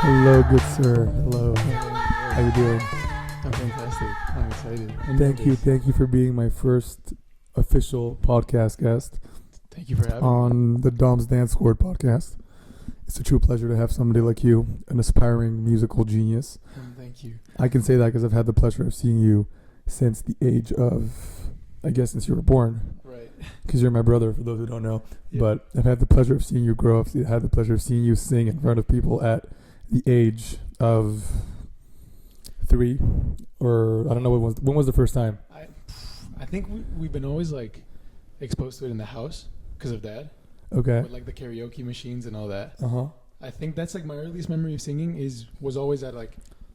Hello, good sir. Hello. How you doing? I'm fantastic. I'm excited. Thank you for being my first official podcast guest Thank you for having me. on the Dom's Dance Squad podcast. It's a true pleasure to have somebody like you, an aspiring musical genius. Thank you. I can say that because I've had the pleasure of seeing you since the age of, I guess, since you were born. Right. Because you're my brother, for those who don't know. Yeah. But I've had the pleasure of seeing you grow up. I've had the pleasure of seeing you sing in front of people at the age of 3, or I don't know when was the first time. I think we've been always like exposed to it in the house because of Dad. Okay. With like the karaoke machines and all that. Uh-huh. I think that's like my earliest memory of singing was always at like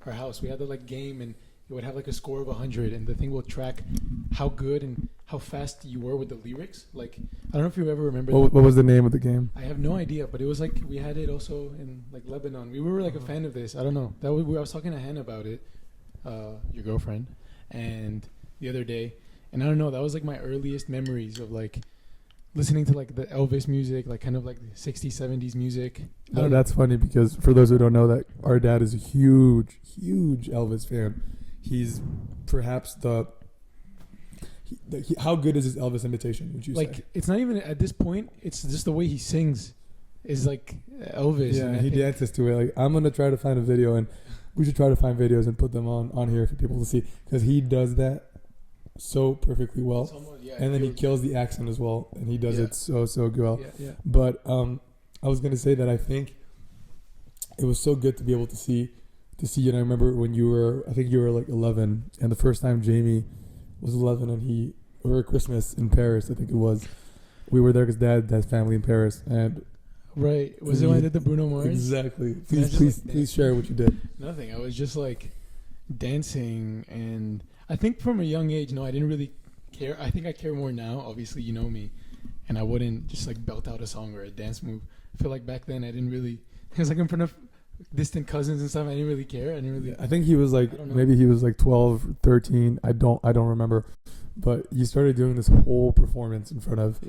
our house. We had the like game and it would have like a score of 100 and the thing will track how good and how fast you were with the lyrics. Like I don't know if you ever remember. What was the name of the game? I have no idea, but it was like we had it also in like Lebanon. We were like a fan of this. I don't know. I was talking to Hannah about it, your girlfriend, and the other day, and I don't know. That was like my earliest memories of like listening to like the Elvis music, like kind of like the 60s, 70s music. That's funny because for those who don't know, that our dad is a huge Elvis fan. He's perhaps how good is his Elvis imitation, would you say? Like, it's not even at this point, it's just the way he sings is like Elvis. Yeah, he dances to it. Like, I'm going to try to find a video, and we should try to find videos and put them on here for people to see, because he does that so perfectly well. And then he kills the accent as well, and he does it so well. Yeah. But I was going to say that I think it was so good to be able to see you. And I remember when I think you were like 11, and the first time Jamie was 11, and over Christmas in Paris, I think it was, we were there because Dad's family in Paris, and right. Was it when I did the Bruno Mars? Exactly. Please share what you did. Nothing. I was just like dancing, and I think from a young age, no, I didn't really care. I think I care more now. Obviously, you know me, and I wouldn't just like belt out a song or a dance move. I feel like back then I didn't really. It was like in front of distant cousins and stuff. I didn't really care. I think he was like, maybe he was like 12, 13. I don't remember. But you started doing this whole performance in front of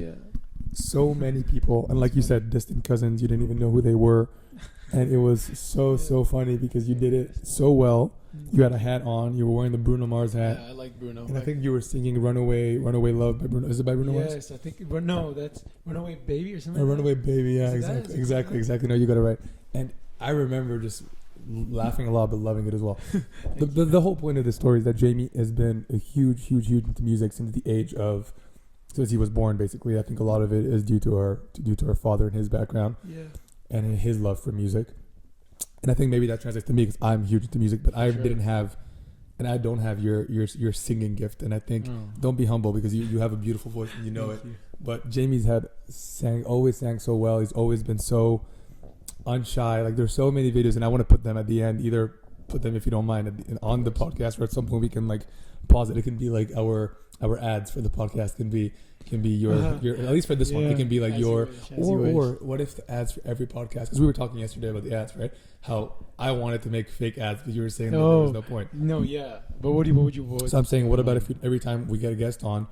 so many people. And like you said, distant cousins, you didn't even know who they were. And it was so funny because you did it so well. You had a hat on. You were wearing the Bruno Mars hat. Yeah, I like Bruno. And I think you were singing Runaway Love by Bruno. Is it by Bruno Mars? Yes, I think. No, that's Runaway Baby or something. Runaway Baby, yeah, exactly. No, you got it right. And I remember just laughing a lot, but loving it as well. The whole point of this story is that Jamie has been a huge into music since he was born. Basically, I think a lot of it is due to our father and his background, and his love for music. And I think maybe that translates to me because I'm huge into music, but I didn't have, and I don't have your singing gift. And I think don't be humble because you have a beautiful voice and you know it. But Jamie's always sang so well. He's always been so unshy. Like, there's so many videos, and I want to put them at the end. Either put them, if you don't mind, on the podcast, or at some point we can like pause it. It can be like our ads for the podcast can be your at least for this one, it can be like or what if the ads for every podcast, because we were talking yesterday about the ads, right? How I wanted to make fake ads, but you were saying that there was no point. No, yeah. But what would you so I'm saying, what about if every time we get a guest on,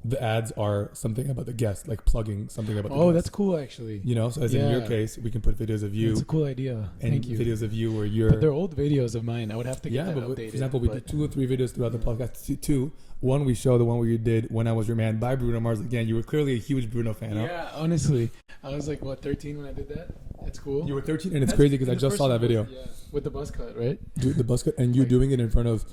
the ads are something about the guest, like plugging something about the guest. That's cool, actually. You know, so as in your case, we can put videos of you. That's a cool idea. Thank you. Videos of you where you're... But they're old videos of mine. I would have to get that updated. For example, we did 2 or 3 videos throughout the podcast. 2. One, we show the one where you did When I Was Your Man by Bruno Mars. Again, you were clearly a huge Bruno fan, Yeah, honestly. I was like, 13 when I did that? That's cool. You were 13, and it's crazy because I just saw that video. With the buzz cut, right? The buzz cut, and you doing it in front of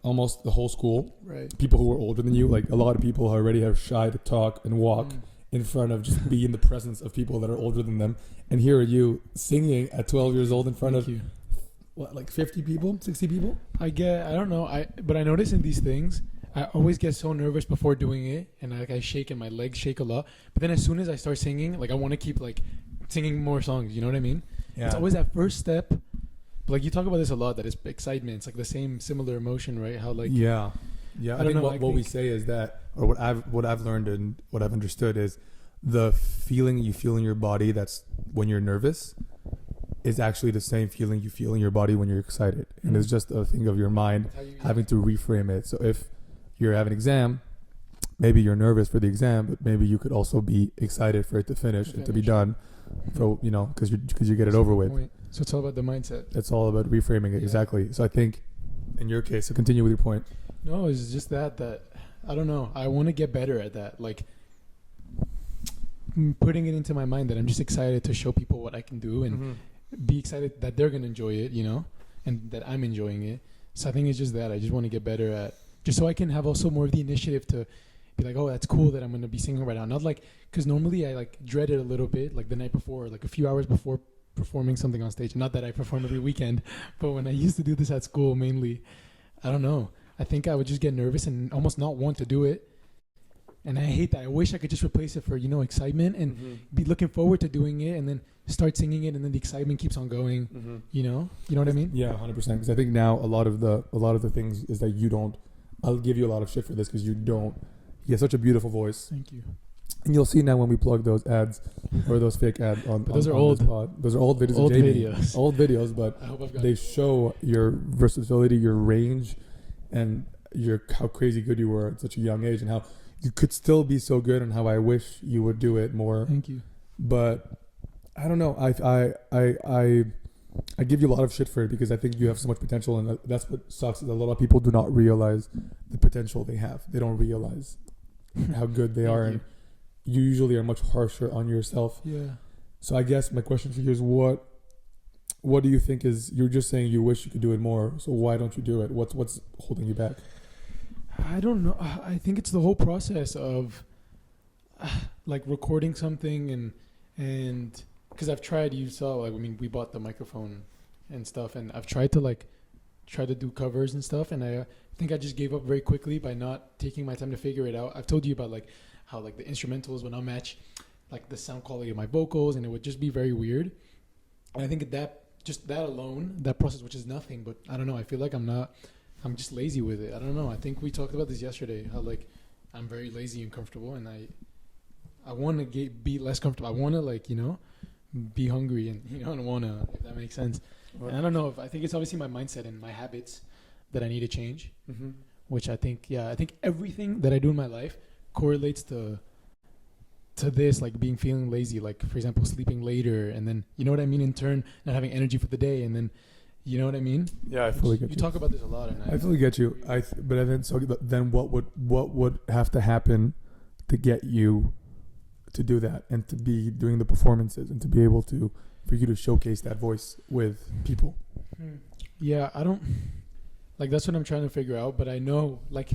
almost the whole school. Right. People who were older than you. Like, a lot of people already are shy to talk and walk in front of, just be in the presence of people that are older than them. And here are you singing at 12 years old in front of, what, like 50 people, 60 people? I don't know. But I notice in these things, I always get so nervous before doing it, and I shake and my legs shake a lot. But then as soon as I start singing, like, I want to keep like singing more songs. You know what I mean? Yeah. It's always that first step. But like, you talk about this a lot, that it's excitement. It's like the similar emotion, right? How like I think what we say is that, or what I've learned and what I've understood is the feeling you feel in your body that's when you're nervous is actually the same feeling you feel in your body when you're excited, and it's just a thing of your mind having to reframe it. So if you have an exam, maybe you're nervous for the exam, but maybe you could also be excited for it to finish and to be done. So, because you get it over with. So it's all about the mindset. It's all about reframing it. Yeah. Exactly. So I think in your case, so continue with your point. No, it's just that I don't know. I want to get better at that. Like putting it into my mind that I'm just excited to show people what I can do and be excited that they're gonna enjoy it, and that I'm enjoying it. So I think it's just that I just want to get better at, just so I can have also more of the initiative to be like, oh, that's cool that I'm gonna be singing right now. Not like, because normally I like dread it a little bit, like the night before, like a few hours before performing something on stage. Not that I perform every weekend, but when I used to do this at school mainly, I don't know. I think I would just get nervous and almost not want to do it. And I hate that. I wish I could just replace it for, excitement and be looking forward to doing it and then start singing it and then the excitement keeps on going, You know what I mean? Yeah, 100%. Because I think now a lot of the things is that you don't, I'll give you a lot of shit for this because you have such a beautiful voice. Thank you. And you'll see now when we plug those ads or those fake ads on those are on old. this pod. Those are old videos Old of Jamie. videos. Old videos, but I hope I've got they show your versatility, your range, and how crazy good you were at such a young age and how you could still be so good and how I wish you would do it more. Thank you. But I don't know. I give you a lot of shit for it because I think you have so much potential, and that's what sucks. Is a lot of people do not realize the potential they have. They don't realize how good they are, and you usually are much harsher on yourself. Yeah. So I guess my question for you is what do you think is, you're just saying you wish you could do it more, so why don't you do it? What's holding you back? I don't know. I think it's the whole process of like recording something and because I've tried, you saw, like, I mean, we bought the microphone and stuff, and I've tried to do covers and stuff, and I think I just gave up very quickly by not taking my time to figure it out. I've told you about like how like the instrumentals would not match like the sound quality of my vocals, and it would just be very weird. And I think that alone, that process, which is nothing, but I don't know, I feel like I'm just lazy with it. I don't know. I think we talked about this yesterday, how like I'm very lazy and comfortable, and I want to be less comfortable. I want to like, be hungry and, and want to, if that makes sense. And I don't know, I think it's obviously my mindset and my habits that I need to change, which I think everything that I do in my life correlates to this, like feeling lazy, like for example, sleeping later, and then, you know what I mean, in turn, not having energy for the day, and then, you know what I mean? Yeah, I fully get you. You talk about this a lot, and I fully get you. But then what would have to happen to get you to do that and to be doing the performances and to be able to, for you to showcase that voice with people? Yeah, I don't, like, that's what I'm trying to figure out, but I know, like,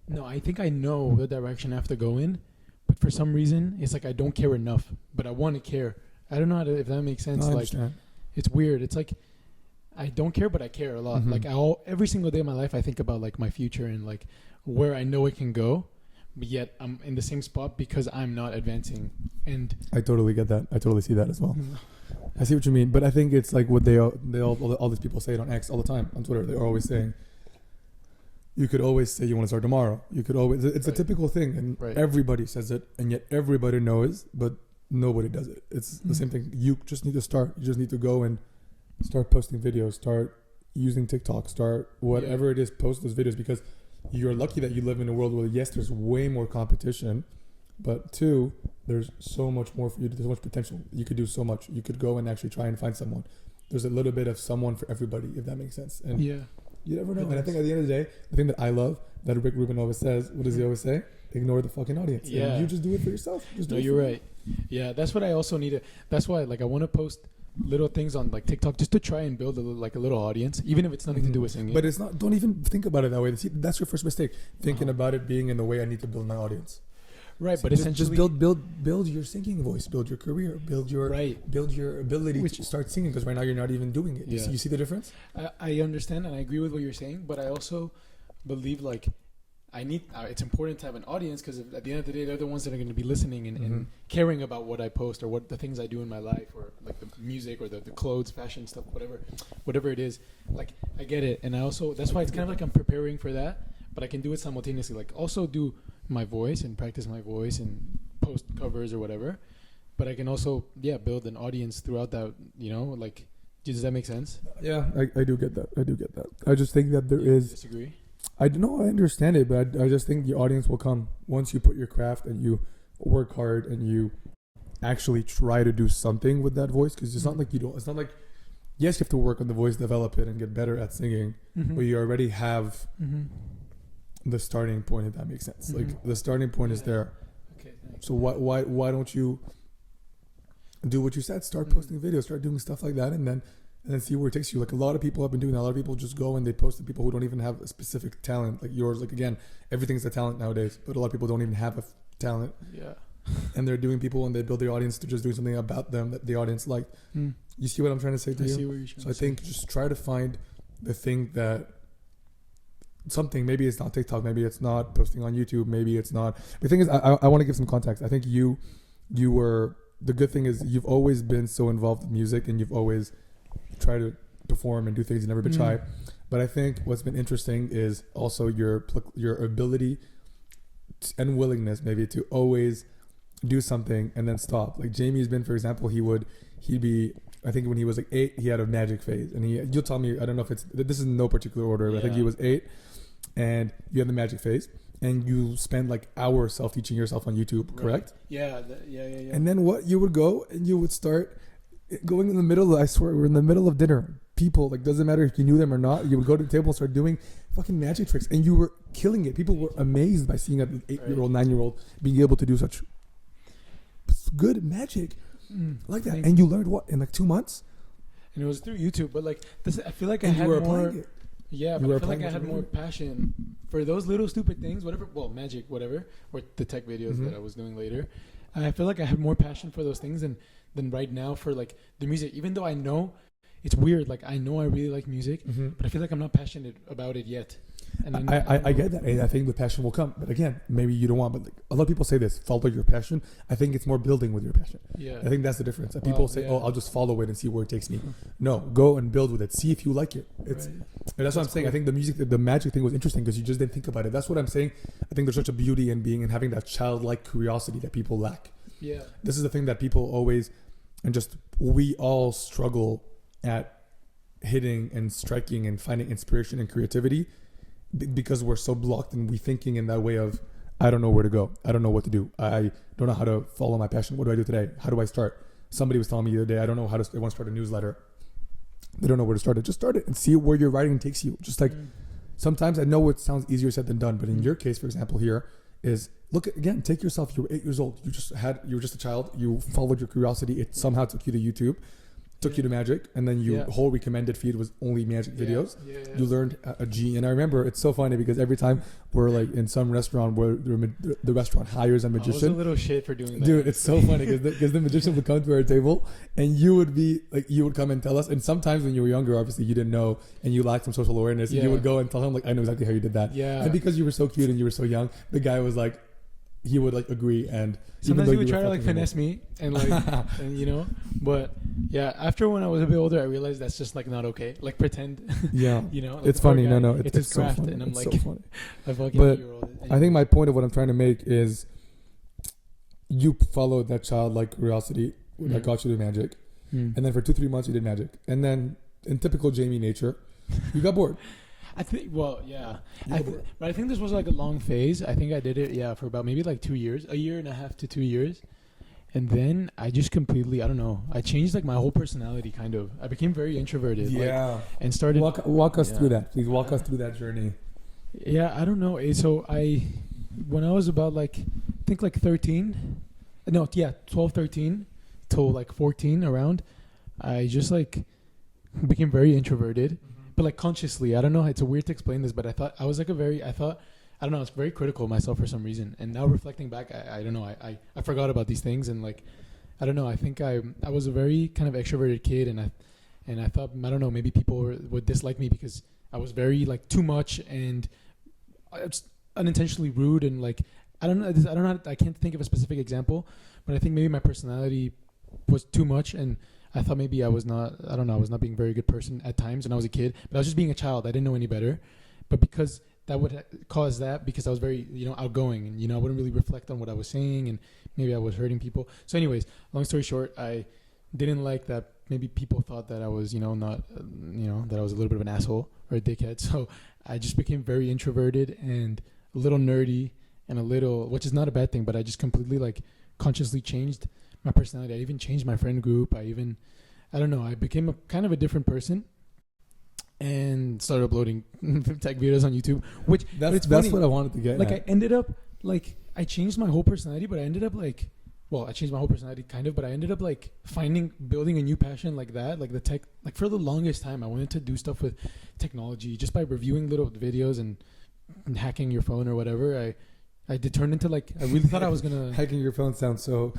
no, I think I know the direction I have to go in, but for some reason, it's like I don't care enough, but I want to care. I don't know if that makes sense. No, I like, understand. It's weird. It's like, I don't care, but I care a lot. Like every single day of my life, I think about like my future and like where I know it can go, but yet I'm in the same spot because I'm not advancing. And I totally get that. I totally see that as well. I see what you mean, but I think it's like what all these people say it on X all the time on Twitter. They're always saying, you could always say you want to start tomorrow. You could always. It's a typical thing, and everybody says it, and yet everybody knows, but nobody does it. It's the same thing. You just need to start. You just need to go and start posting videos, start using TikTok, start whatever it is, post those videos, because you're lucky that you live in a world where, yes, there's way more competition, but two, there's so much more for you. There's so much potential. You could do so much. You could go and actually try and find someone. There's a little bit of someone for everybody, if that makes sense. And you never know. And I think at the end of the day, the thing that I love, that Rick Rubin always says, what does he always say? Ignore the fucking audience. Yeah. And you just do it for yourself. Just do it. You're right. Yeah, that's what I also need to. That's why, like, I want to post little things on like TikTok just to try and build a little audience, even if it's nothing to do with singing. But it's not. Don't even think about it that way. See, that's your first mistake. Thinking about it being in the way I need to build my audience. Right, So but just essentially, build your singing voice, build your career, build your ability to start singing. Because right now you're not even doing it. You see the difference? I understand and I agree with what you're saying, but I also believe like I need. It's important to have an audience because at the end of the day, they're the ones that are going to be listening and caring about what I post or what the things I do in my life or like the music or the clothes, fashion stuff, whatever it is. Like I get it, and I also that's why it's kind of like I'm preparing for that, but I can do it simultaneously. Like also do my voice and practice my voice and post covers or whatever, but I can also build an audience throughout that. Like does that make sense? Yeah, I do get that. I just think that there is. Disagree. I understand it, but I just think the audience will come once you put your craft and you work hard and you actually try to do something with that voice. Because it's not like you don't. It's not like yes, you have to work on the voice, develop it, and get better at singing. Mm-hmm. But you already have Mm-hmm. the starting point, if that makes sense. Mm-hmm. Like the starting point is there. Okay, thanks. So why don't you do what you said? Start Mm-hmm. posting videos, start doing stuff like that, and then see where it takes you. Like a lot of people have been doing that. A lot of people just go and they post to people who don't even have a specific talent like yours. Like again, everything's a talent nowadays, but a lot of people don't even have a talent. Yeah. And they're doing people and they build their audience to just doing something about them that the audience liked. Mm. You see what I'm trying to say to I you? see what you're trying So to I say. think just try to find the thing that something, maybe it's not TikTok, maybe it's not posting on YouTube, maybe it's not. The thing is, I want to give some context. I think you were, the good thing is you've always been so involved in music and you've always tried to perform and do things and never been shy. But I think what's been interesting is also your ability and willingness maybe to always do something and then stop. Like Jamie's been, for example, he'd be, I think when he was like 8, he had a magic phase, and you'll tell me, I don't know if this is in no particular order, but I think he was 8 and you had the magic phase and you spend like hours self-teaching yourself on YouTube, correct? Yeah. Yeah. And then what, you would go and you would start going in the middle, I swear, we're in the middle of dinner. People, like, doesn't matter if you knew them or not, you would go to the table and start doing fucking magic tricks and you were killing it. People were amazed by seeing an 8-year-old, 9-year-old being able to do such good magic like that. And you learned what in like 2 months? And it was through YouTube, but like this, I feel like I And had you were more. applying it. Yeah, You but were I feel like applying I what had you more were passion for those little stupid things, whatever. Well, magic, whatever, or the tech videos Mhm. that I was doing later. I feel like I had more passion for those things than right now for like the music. Even though I know it's weird, like I know I really like music, but I feel like I'm not passionate about it yet. And I get that, and I think the passion will come. But again, maybe you don't want. But like, a lot of people say this: follow your passion. I think it's more building with your passion. Yeah, I think that's the difference. And people say, yeah. "Oh, I'll just follow it and see where it takes me." No, go and build with it. See if you like it. It's right. and that's what I'm saying. Cool. I think the music, the magic thing was interesting because you just didn't think about it. That's what I'm saying. I think there's such a beauty in being and having that childlike curiosity that people lack. Yeah, This is the thing that people always, and just we all struggle at hitting and striking and finding inspiration and creativity because we're so blocked and we thinking in that way of, I don't know where to go. I don't know what to do. I don't know how to follow my passion. What do I do today? How do I start? Somebody was telling me the other day, I don't know how to, they want to start a newsletter. They don't know where to start it. Just start it and see where your writing takes you. Just like sometimes I know it sounds easier said than done, but in your case, for example, here is look at, again, take yourself. You were 8 years old. You were just a child. You followed your curiosity. It somehow took you to YouTube, took you to magic, and then your whole recommended feed was only magic videos. You learned a G, and I remember it's so funny because every time we're like in some restaurant where the restaurant hires a magician. I was a little shit for doing that. Dude, it's so funny because the magician would come to our table and you would be like, you would come and tell us. And sometimes when you were younger, obviously you didn't know and you lacked some social awareness. And you would go and tell him like, I know exactly how you did that. Yeah. And because you were so cute and you were so young, the guy was like, he would like agree. And sometimes he would try to like finesse me and like, and you know, but yeah, after when I was a bit older, I realized that's just like not okay. Like pretend. Yeah. You know, like it's funny. guy, No, it's his so craft, funny. and I'm it's like, so funny. a fucking But 8-year-old. I think my point of what I'm trying to make is you followed that childlike curiosity that got you to magic. And then for 2-3 months you did magic. And then in typical Jamie nature, you got bored. I think, well, yeah. But I think this was like a long phase. I think I did it, for about maybe like 2 years, a year and a half to 2 years. And then I just completely, I don't know, I changed like my whole personality kind of. I became very introverted. Yeah. Like, and started. Walk us through that. Please walk us through that journey. Yeah, I don't know. So when I was about like, I think like 12, 13 till like 14 around, I just like became very introverted. But like consciously, I don't know. It's weird to explain this, but I thought I was like I don't know. I was very critical of myself for some reason. And now reflecting back, I don't know. I forgot about these things and like, I don't know. I think I was a very kind of extroverted kid, and I thought, I don't know, maybe people would dislike me because I was very like too much and unintentionally rude and like I don't know. I can't think of a specific example, but I think maybe my personality was too much and. I thought maybe I was not being a very good person at times when I was a kid, but I was just being a child. I didn't know any better. But because that would cause that, because I was very, outgoing and, I wouldn't really reflect on what I was saying and maybe I was hurting people. So anyways, long story short, I didn't like that maybe people thought that I was, not, that I was a little bit of an asshole or a dickhead. So I just became very introverted and a little nerdy and which is not a bad thing, but I just completely like consciously changed my personality. I even changed my friend group. I I don't know. I became a kind of a different person and started uploading tech videos on YouTube. Which That's funny. what I wanted to get. Like at. I ended up like I changed my whole personality, but I ended up like. Well, I changed my whole personality kind of, but I ended up like building a new passion like that, like the tech. Like for the longest time, I wanted to do stuff with technology just by reviewing little videos and hacking your phone or whatever. I did turn into like I really thought I was gonna hacking your phone sounds so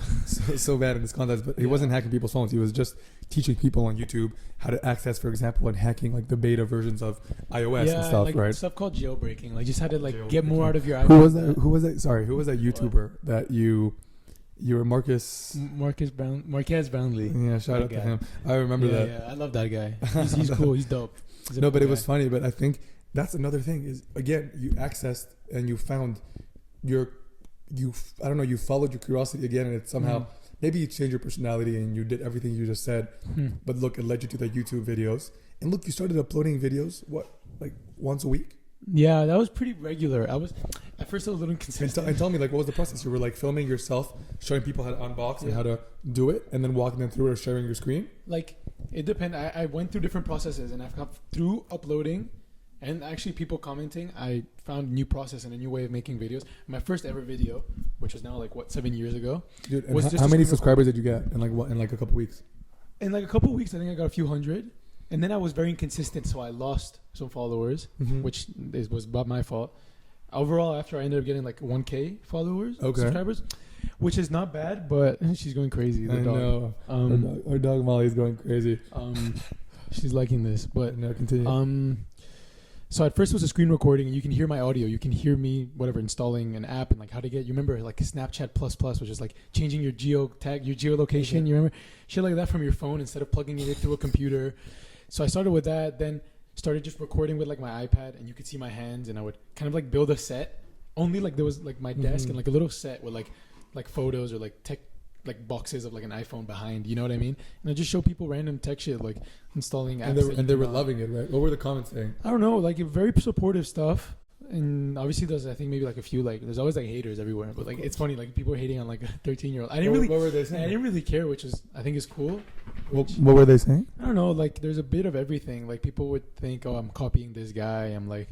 bad in this context, but he wasn't hacking people's phones. He was just teaching people on YouTube how to access, for example, and hacking like the beta versions of iOS and stuff, like right? Stuff called jailbreaking. Like just had to like get more out of your iPhone. Who was that? Sorry, who was that YouTuber that you were Marcus Brownlee. Yeah, shout out to him. I remember that. Yeah, I love that guy. He's cool. He's dope. No, but it was funny. But I think that's another thing is, again, you accessed and you found you followed your curiosity again, and it somehow maybe you changed your personality and you did everything you just said. But look, it led you to the YouTube videos, and look, you started uploading videos like once a week. Yeah, that was pretty regular. I was at first a little inconsistent. And tell me, like, what was the process? You were like filming yourself, showing people how to unbox and how to do it, and then walking them through it or sharing your screen. Like it depends. I went through different processes, and I've got through uploading, and actually people commenting. I found a new process and a new way of making videos. My first ever video, which was now like 7 years ago, dude. Was just how many subscribers did you get in like a couple weeks? In like a couple of weeks, I think I got a few hundred. And then I was very inconsistent, so I lost some followers, which was about my fault. Overall, after I ended up getting like 1K followers, subscribers, which is not bad, but she's going crazy. The dog. Know. Our dog Molly is going crazy. She's liking this, but no, continue. So at first it was a screen recording, and you can hear my audio. You can hear me, installing an app and like how to get. You remember like Snapchat Plus, which is like changing your geolocation. Okay. You remember shit like that from your phone instead of plugging it through a computer. So I started with that, then started just recording with like my iPad, and you could see my hands, and I would kind of like build a set. Only like there was like my desk and like a little set with like photos or like tech like boxes of like an iPhone behind, you know what I mean? And I just show people random tech shit like installing apps. And they were loving it, right? What were the comments saying? I don't know, like very supportive stuff. And obviously there's I think maybe like a few like there's always like haters everywhere, but like it's funny like people are hating on like a 13-year-old. What were they saying? I didn't really care, which is I think is cool. What were they saying? I don't know, like there's a bit of everything. Like people would think, oh, I'm copying this guy. I'm like,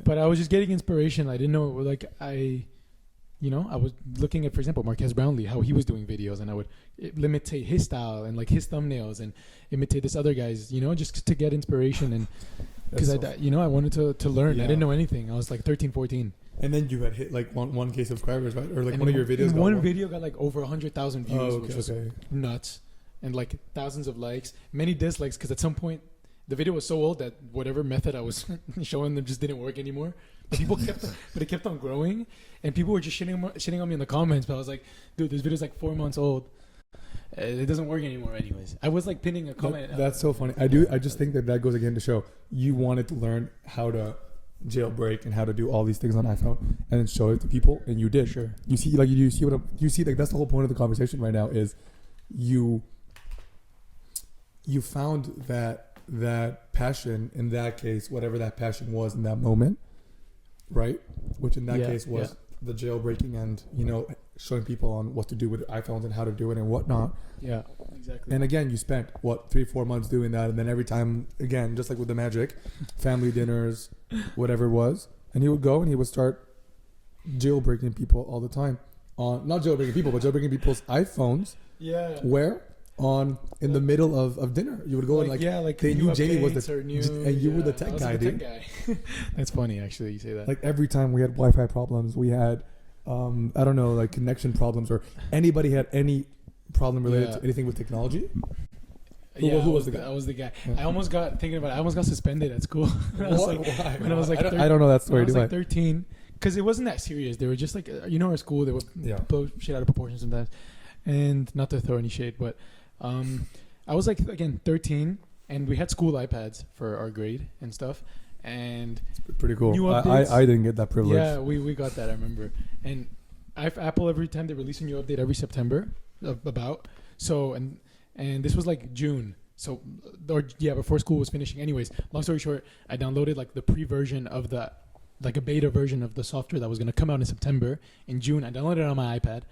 but I was just getting inspiration. I didn't know like I was looking at, for example, Marques Brownlee, how he was doing videos, and I would imitate his style and like his thumbnails and imitate this other guy's, just to get inspiration and. Because I wanted to learn. Yeah. I didn't know anything. I was like 13, 14. And then you had hit like 1K subscribers, right? Or like and one of your videos. One video got like over 100,000 views, which was nuts, and like thousands of likes, many dislikes. Because at some point, the video was so old that whatever method I was showing them just didn't work anymore. But it kept on growing, and people were just shitting on me in the comments. But I was like, dude, this video's like 4 months old. It doesn't work anymore anyways. I was like pinning a comment. That's so funny. I just think that goes again to show you wanted to learn how to jailbreak and how to do all these things on iPhone and then show it to people, and you did. Sure. You see that's the whole point of the conversation right now is you found that passion in that case, whatever that passion was in that moment, right? Which in that case was the jailbreaking and showing people on what to do with iPhones and how to do it and whatnot. Yeah, exactly. And again, you spent 3-4 months doing that, and then every time, again, just like with the magic, family dinners, whatever it was, and he would go and he would start jailbreaking people all the time. Not jailbreaking people, but jailbreaking people's iPhones. Yeah. Where? In the middle of dinner, you would go and they knew Jamie was and you were the tech guy, dude. That's funny, actually. You say that. Like every time we had Wi-Fi problems, we had I don't know, like connection problems, or anybody had any problem related to anything with technology. Who was the guy? I was the guy. Yeah. I almost got suspended at school. Why? When I was like, I don't know that story. I was like 13, because it wasn't that serious. They were just like, our school, they would blow shit out of proportion sometimes, and not to throw any shade, but. I was like, again, 13, and we had school iPads for our grade and stuff, and it's pretty cool. I didn't get that privilege. Yeah, we got that, I remember. And Apple, every time they release a new update every September, and this was like June, before school was finishing. Anyways, long story short, I downloaded like the pre-version of a beta version of the software that was going to come out in September. In June, I downloaded it on my iPad.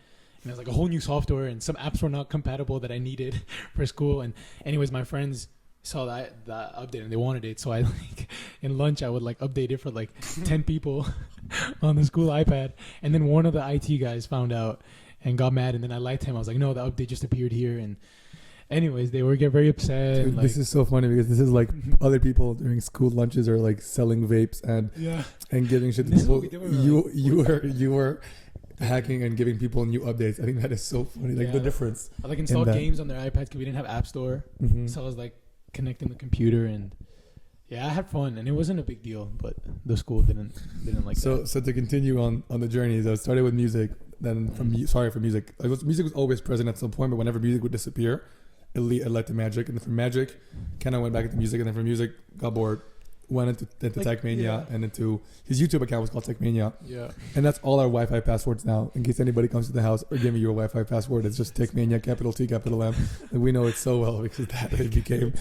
And it was like a whole new software, and some apps were not compatible that I needed for school. And anyways, my friends saw that update and they wanted it. So I like in lunch I would like update it for like 10 people on the school iPad. And then one of the IT guys found out and got mad. And then I lied to him. I was like, no, the update just appeared here. And anyways, they would get very upset. Dude, and, like, this is so funny because this is like other people during school lunches are like selling vapes and giving shit to This is people. what we did You were hacking and giving people new updates. I think that is so funny. Like the difference. I like installed games on their iPads because we didn't have App Store. So I was like connecting the computer, and I had fun, and it wasn't a big deal, but the school didn't like that. So to continue on the journey, I started with music, then from music. Music was always present at some point, but whenever music would disappear, it led to magic, and then from magic, kind of went back into music, and then from music, got bored, went into Techmania, and into his YouTube account was called Techmania. Yeah. And that's all our Wi-Fi passwords now. In case anybody comes to the house or give me your Wi-Fi password, it's just Techmania, capital T, capital M. And we know it so well because that it became...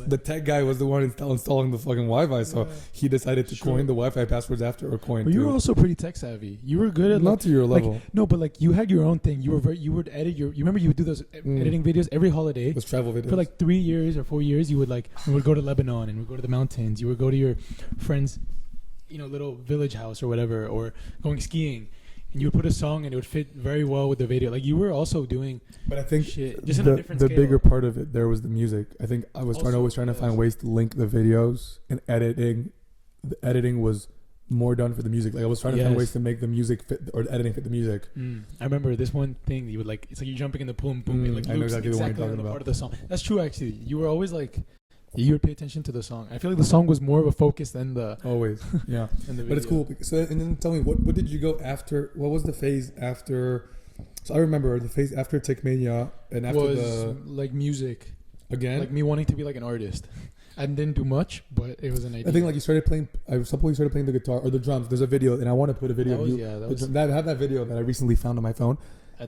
The tech guy was the one installing the fucking Wi-Fi, so he decided to coin the Wi-Fi passwords after, or coin. But you were also pretty tech savvy. You were good at... Not to your level. No, but like you had your own thing. You would edit your... You remember you would do those editing videos every holiday? Those travel videos. For like 3 years or 4 years, you would go to Lebanon and we'd go to the mountains. You would go to your friend's, little village house or whatever, or going skiing, and you would put a song and it would fit very well with the video. Like you were also doing, but I think shit, just in a different the scale. bigger part of it there was the music. I think I was always trying to find ways to link the videos, and editing. The editing was more done for the music. Like I was trying to find ways to make the music fit, or the editing fit the music. I remember this one thing you would like. It's like you're jumping in the boom boom. It like I know exactly the one you're talking about. Part of the song. That's true, actually. You were always like. You would pay attention to the song. I feel like the song was more of a focus than the... Always, yeah. But it's cool. So, and then tell me, what did you go after? What was the phase after... So I remember the phase after Techmania and after was like music. Again? Like me wanting to be like an artist. I didn't do much, but it was an idea. I think like you started playing... At some point you started playing the guitar or the drums. There's a video, and I want to put a video of you. I have that video that I recently found on my phone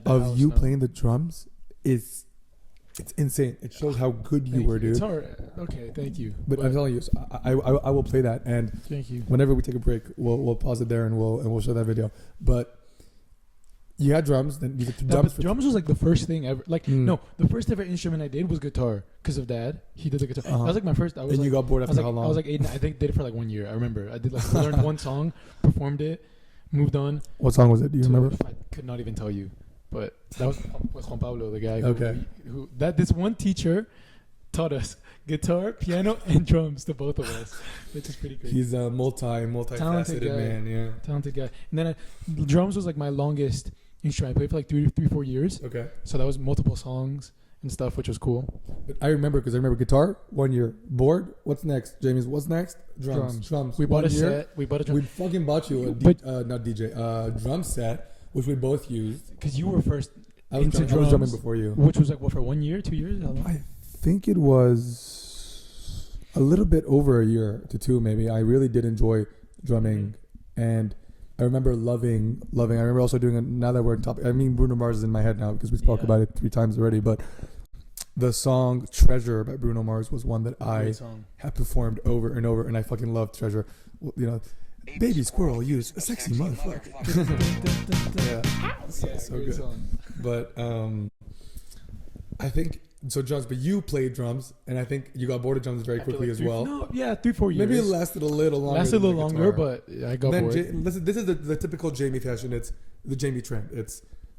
of you playing the drums. It's insane. It shows how good you were, dude. It's hard. Okay, thank you. But I'm telling you, so I will play that, and thank you. Whenever we take a break, we'll pause it there and we'll show that video. But you had drums, then you did drums was like the first thing ever. Like no, the first ever instrument I did was guitar because of Dad. He did the guitar. That was like my first. And you got bored after how long? I was like 8. I think did it for like 1 year. I remember I did like learned one song, performed it, moved on. What song was it? Do you remember? I could not even tell you. But that was Juan Pablo, the guy who this one teacher taught us guitar, piano, and drums to both of us, which is pretty crazy. He's a multi-faceted man, yeah. Talented guy. And then drums was like my longest instrument. I played for like 3-4 years. Okay. So that was multiple songs and stuff, which was cool. But I remember guitar, 1 year. Board, what's next? James, what's next? Drums. We bought a set. We bought a drum. We fucking bought you a drum set. Which we both used. Because you were first into drums. I was drumming before you. Which was like, what, for 1 year, 2 years? How long? I think it was a little bit over a year to 2, maybe. I really did enjoy drumming. And I remember loving. I remember also doing it, now that we're on topic. I mean, Bruno Mars is in my head now because we spoke about it 3 times already. But the song Treasure by Bruno Mars was one that I have performed over and over. And I fucking love Treasure. Baby squirrel used a sexy motherfucker. So good. Song. But I think so drums. But you played drums, and I think you got bored of drums very quickly as well. 3-4 years. Maybe it lasted a little longer. But I got bored. Listen, this is the typical Jamie fashion. It's the Jamie trend.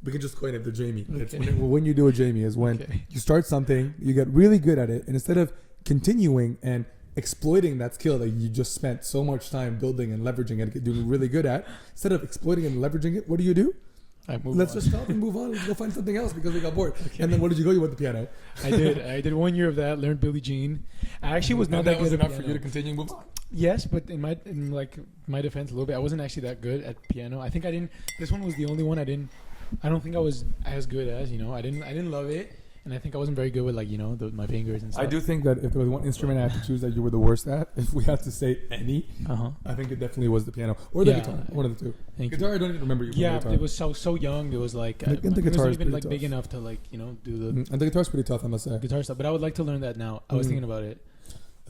We can just coin it the Jamie. Okay. It's when you do a Jamie is when you start something, you get really good at it, and instead of continuing and exploiting that skill that you just spent so much time building and leveraging and doing really good at, instead of exploiting and leveraging it, what do you do? Let's just stop and move on. Let's go find something else because we got bored. Okay. And then what did you go? You went to piano. I did 1 year of that. Learned Billie Jean. I actually was not that good. Was enough for you to continue and move on. Yes, but in my defense a little bit, I wasn't actually that good at piano. I think I didn't. This one was the only one I didn't. I don't think I was as good as I didn't love it. And I think I wasn't very good with my fingers and stuff. I do think that if there was one instrument I had to choose that you were the worst at, if we had to say any, I think it definitely was the piano or the guitar. One of the two. Guitar, I don't even remember you. Yeah, it was so young. It was like the guitar was even big enough to do the and the guitar's pretty tough, I must say. Guitar stuff, but I would like to learn that now. I was thinking about it.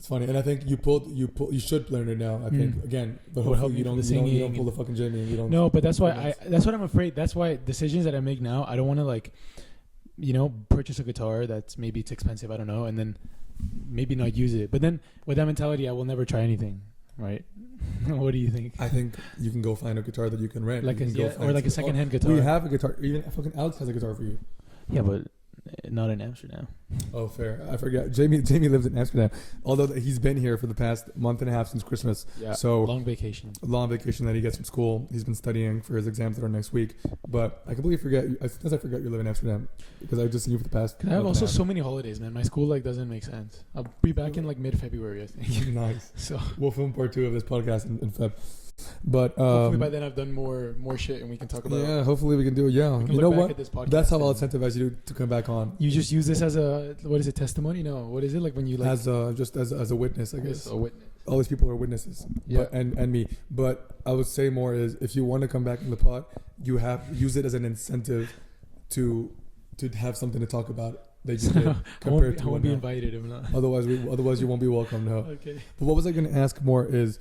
It's funny, and I think you should learn it now. I think again, but hopefully you don't pull the fucking Jamie. And you don't. No, but that's why that's what I'm afraid. That's why decisions that I make now, I don't want to like, purchase a guitar that's maybe it's expensive. I don't know, and then maybe not use it. But then with that mentality, I will never try anything. Right? What do you think? I think you can go find a guitar that you can rent, or like a secondhand guitar. We have a guitar. Even fucking Alex has a guitar for you. Yeah, but not in Amsterdam. Oh, fair. I forgot. Jamie lives in Amsterdam, although he's been here for the past month and a half since Christmas. Yeah. So long vacation that he gets from school. He's been studying for his exams that are next week. But I completely forget. I forgot you live in Amsterdam because I've just seen you for the past. I have also so many holidays, man. My school doesn't make sense. I'll be back in mid-February, I think. Nice. So we'll film part 2 of this podcast in Feb. But hopefully by then I've done more shit and we can talk about. Yeah, hopefully we can do it. Yeah, you know what? That's how I'll incentivize you to come back on. You just use this as a testimony? No, what is it like when you as a witness? I guess a witness. All these people are witnesses. Yeah, and me. But I would say more is if you want to come back in the pod, you use it as an incentive to have something to talk about. That you did I won't be invited if not. Otherwise you won't be welcome. No. Okay. But what was I going to ask more is.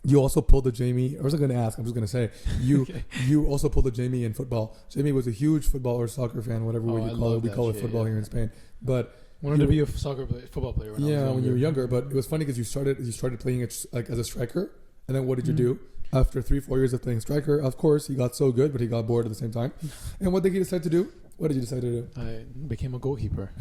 You also pulled the Jamie. I wasn't going to ask. I'm just going to say you also pulled the Jamie in football. Jamie was a huge football or soccer fan, whatever way you call it. We call it football here in Spain. But wanted to be a football player. When you were younger. But it was funny because you started playing it like as a striker, and then what did you do after 3-4 years of playing striker? Of course, he got so good, but he got bored at the same time. And what did he decide to do? What did you decide to do? I became a goalkeeper.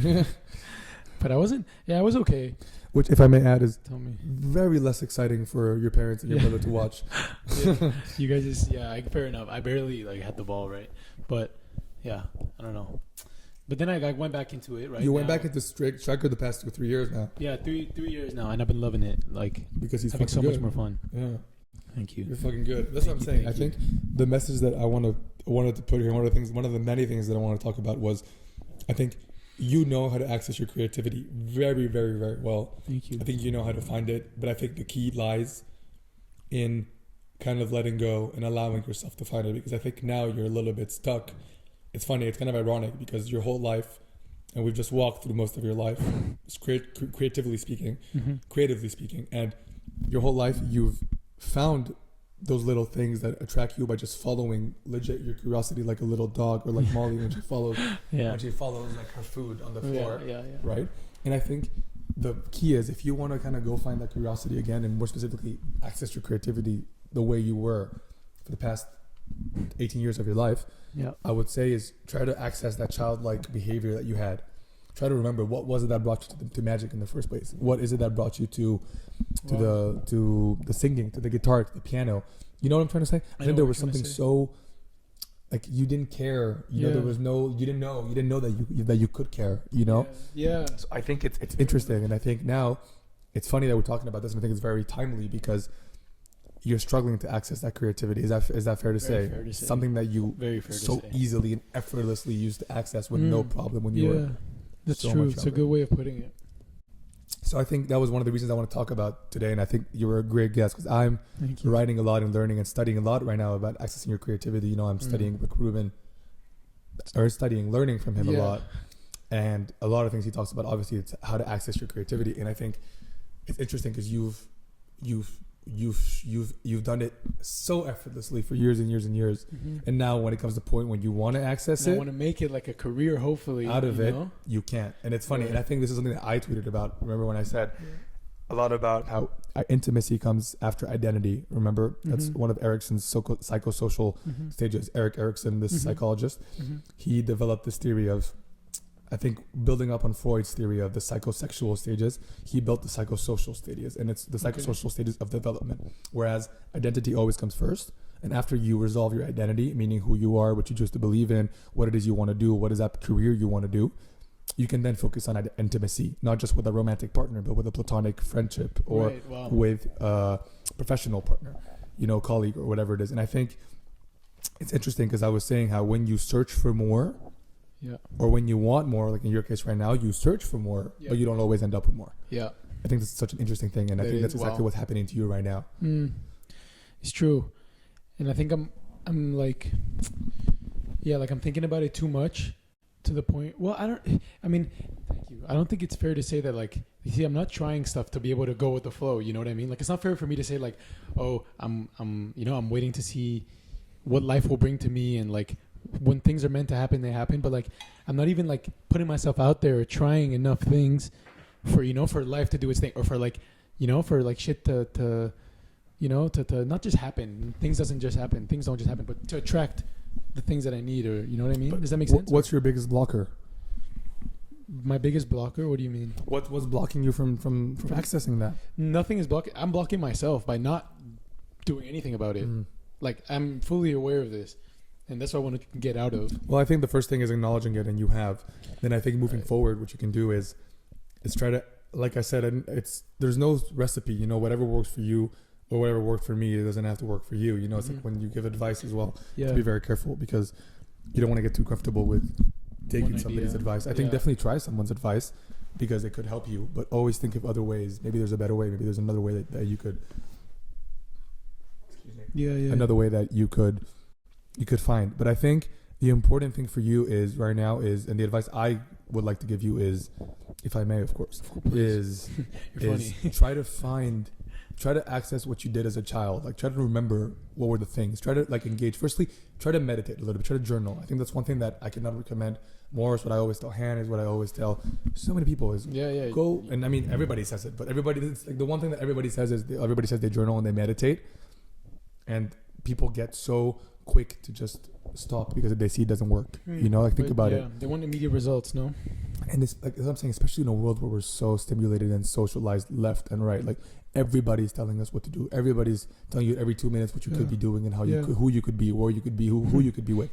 But I wasn't. Yeah, I was okay. Which, if I may add, is very less exciting for your parents and your brother to watch. You guys just fair enough. I barely had the ball right, but yeah, I don't know. But then I went back into it. Right, you went back into striker the past 2 or 3 years now. Yeah, 3 years now, and I've been loving it. Because he's having so much more fun. Yeah, thank you. You're fucking good. That's what I'm saying. I think the message that I wanted to put here, one of the many things that I want to talk about was, I think. You know how to access your creativity very, very, very well. Thank you. I think you know how to find it, but I think the key lies in kind of letting go and allowing yourself to find it, because I think now you're a little bit stuck. It's funny, it's kind of ironic because your whole life, and we've just walked through most of your life, creatively speaking, and your whole life you've found those little things that attract you by just following legit your curiosity, like a little dog, or like Molly when she follows like her food on the floor, right? And I think the key is, if you want to kind of go find that curiosity again, and more specifically access your creativity the way you were for the past 18 years of your life, I would say is try to access that childlike behavior that you had. Try to remember, what was it that brought you to magic in the first place? What is it that brought you to the singing, to the guitar, to the piano? You know what I'm trying to say? I think there was something so, like, you didn't care. You didn't know that you could care. You know? Yeah. So I think it's interesting, and I think now it's funny that we're talking about this, and I think it's very timely because you're struggling to access that creativity. Is that fair to say? Fair to say. Something that you easily and effortlessly used to access with no problem when you were. That's true. It's a good way of putting it. So I think that was one of the reasons I want to talk about today, and I think you were a great guest because I'm writing a lot and learning and studying a lot right now about accessing your creativity. You know, I'm studying Rick Rubin, learning from him a lot, and a lot of things he talks about. Obviously, it's how to access your creativity, and I think it's interesting because you've done it so effortlessly for years and years and years, and now when it comes to the point when you want to access it, I want to make it like a career, hopefully out of it, you can't. And it's funny, and I think this is something that I tweeted about. Remember when I said a lot about how intimacy comes after identity? Remember, that's one of Erickson's psychosocial stages. Erik Erikson, this psychologist, he developed this theory of, I think, building up on Freud's theory of the psychosexual stages, he built the psychosocial stages, and it's the psychosocial stages of development. Whereas identity always comes first, and after you resolve your identity, meaning who you are, what you choose to believe in, what it is you want to do, what is that career you want to do, you can then focus on intimacy, not just with a romantic partner, but with a platonic friendship or with a professional partner, colleague or whatever it is. And I think it's interesting because I was saying how when you search for more, or when you want more, like in your case right now, you search for more, but you don't always end up with more. Yeah. I think that's such an interesting thing, and I think that's exactly what's happening to you right now. It's true. And I think I'm like, I'm thinking about it too much to the point. Well, thank you. I don't think it's fair to say that like You see, I'm not trying stuff to be able to go with the flow. You know what I mean? Like, it's not fair for me to say like, oh, I'm waiting to see what life will bring to me, and like when things are meant to happen, they happen. But like, I'm not even like putting myself out there or trying enough things for for life to do its thing, or for like for like shit to not just happen. Things don't just happen, but to attract the things that I need, or you know what I mean? But does that make sense? What's your biggest blocker? My biggest blocker? What do you mean? What's blocking you from accessing that? Nothing is blocking. I'm blocking myself by not doing anything about it. Like, I'm fully aware of this, and that's what I want to get out of. Well, I think the first thing is acknowledging it, and you have. Then I think moving forward, what you can do is try to, like I said, there's no recipe. Whatever works for you or whatever worked for me, it doesn't have to work for you. It's like when you give advice as well, to be very careful, because you don't want to get too comfortable with taking somebody's advice. I think definitely try someone's advice, because it could help you, but always think of other ways. Maybe there's a better way. Maybe there's another way that you could. Another way that you could find. But I think the important thing for you is right now is, and the advice I would like to give you is, if I may, of course, is try to access what you did as a child. Like, try to remember what were the things. Try to like engage. Firstly, try to meditate a little bit. Try to journal. I think that's one thing that I cannot recommend more. Is what I always tell Han, is what I always tell so many people is go. And I mean, everybody says it, but it's like the one thing that everybody says is everybody says they journal and they meditate, and people get so quick to just stop because they see it doesn't work. Think about it. They want immediate results, no? And it's like, as I'm saying, especially in a world where we're so stimulated and socialized left and right, like everybody's telling us what to do. Everybody's telling you every 2 minutes what you could be doing and how who you could be, where you could be, who you could be with.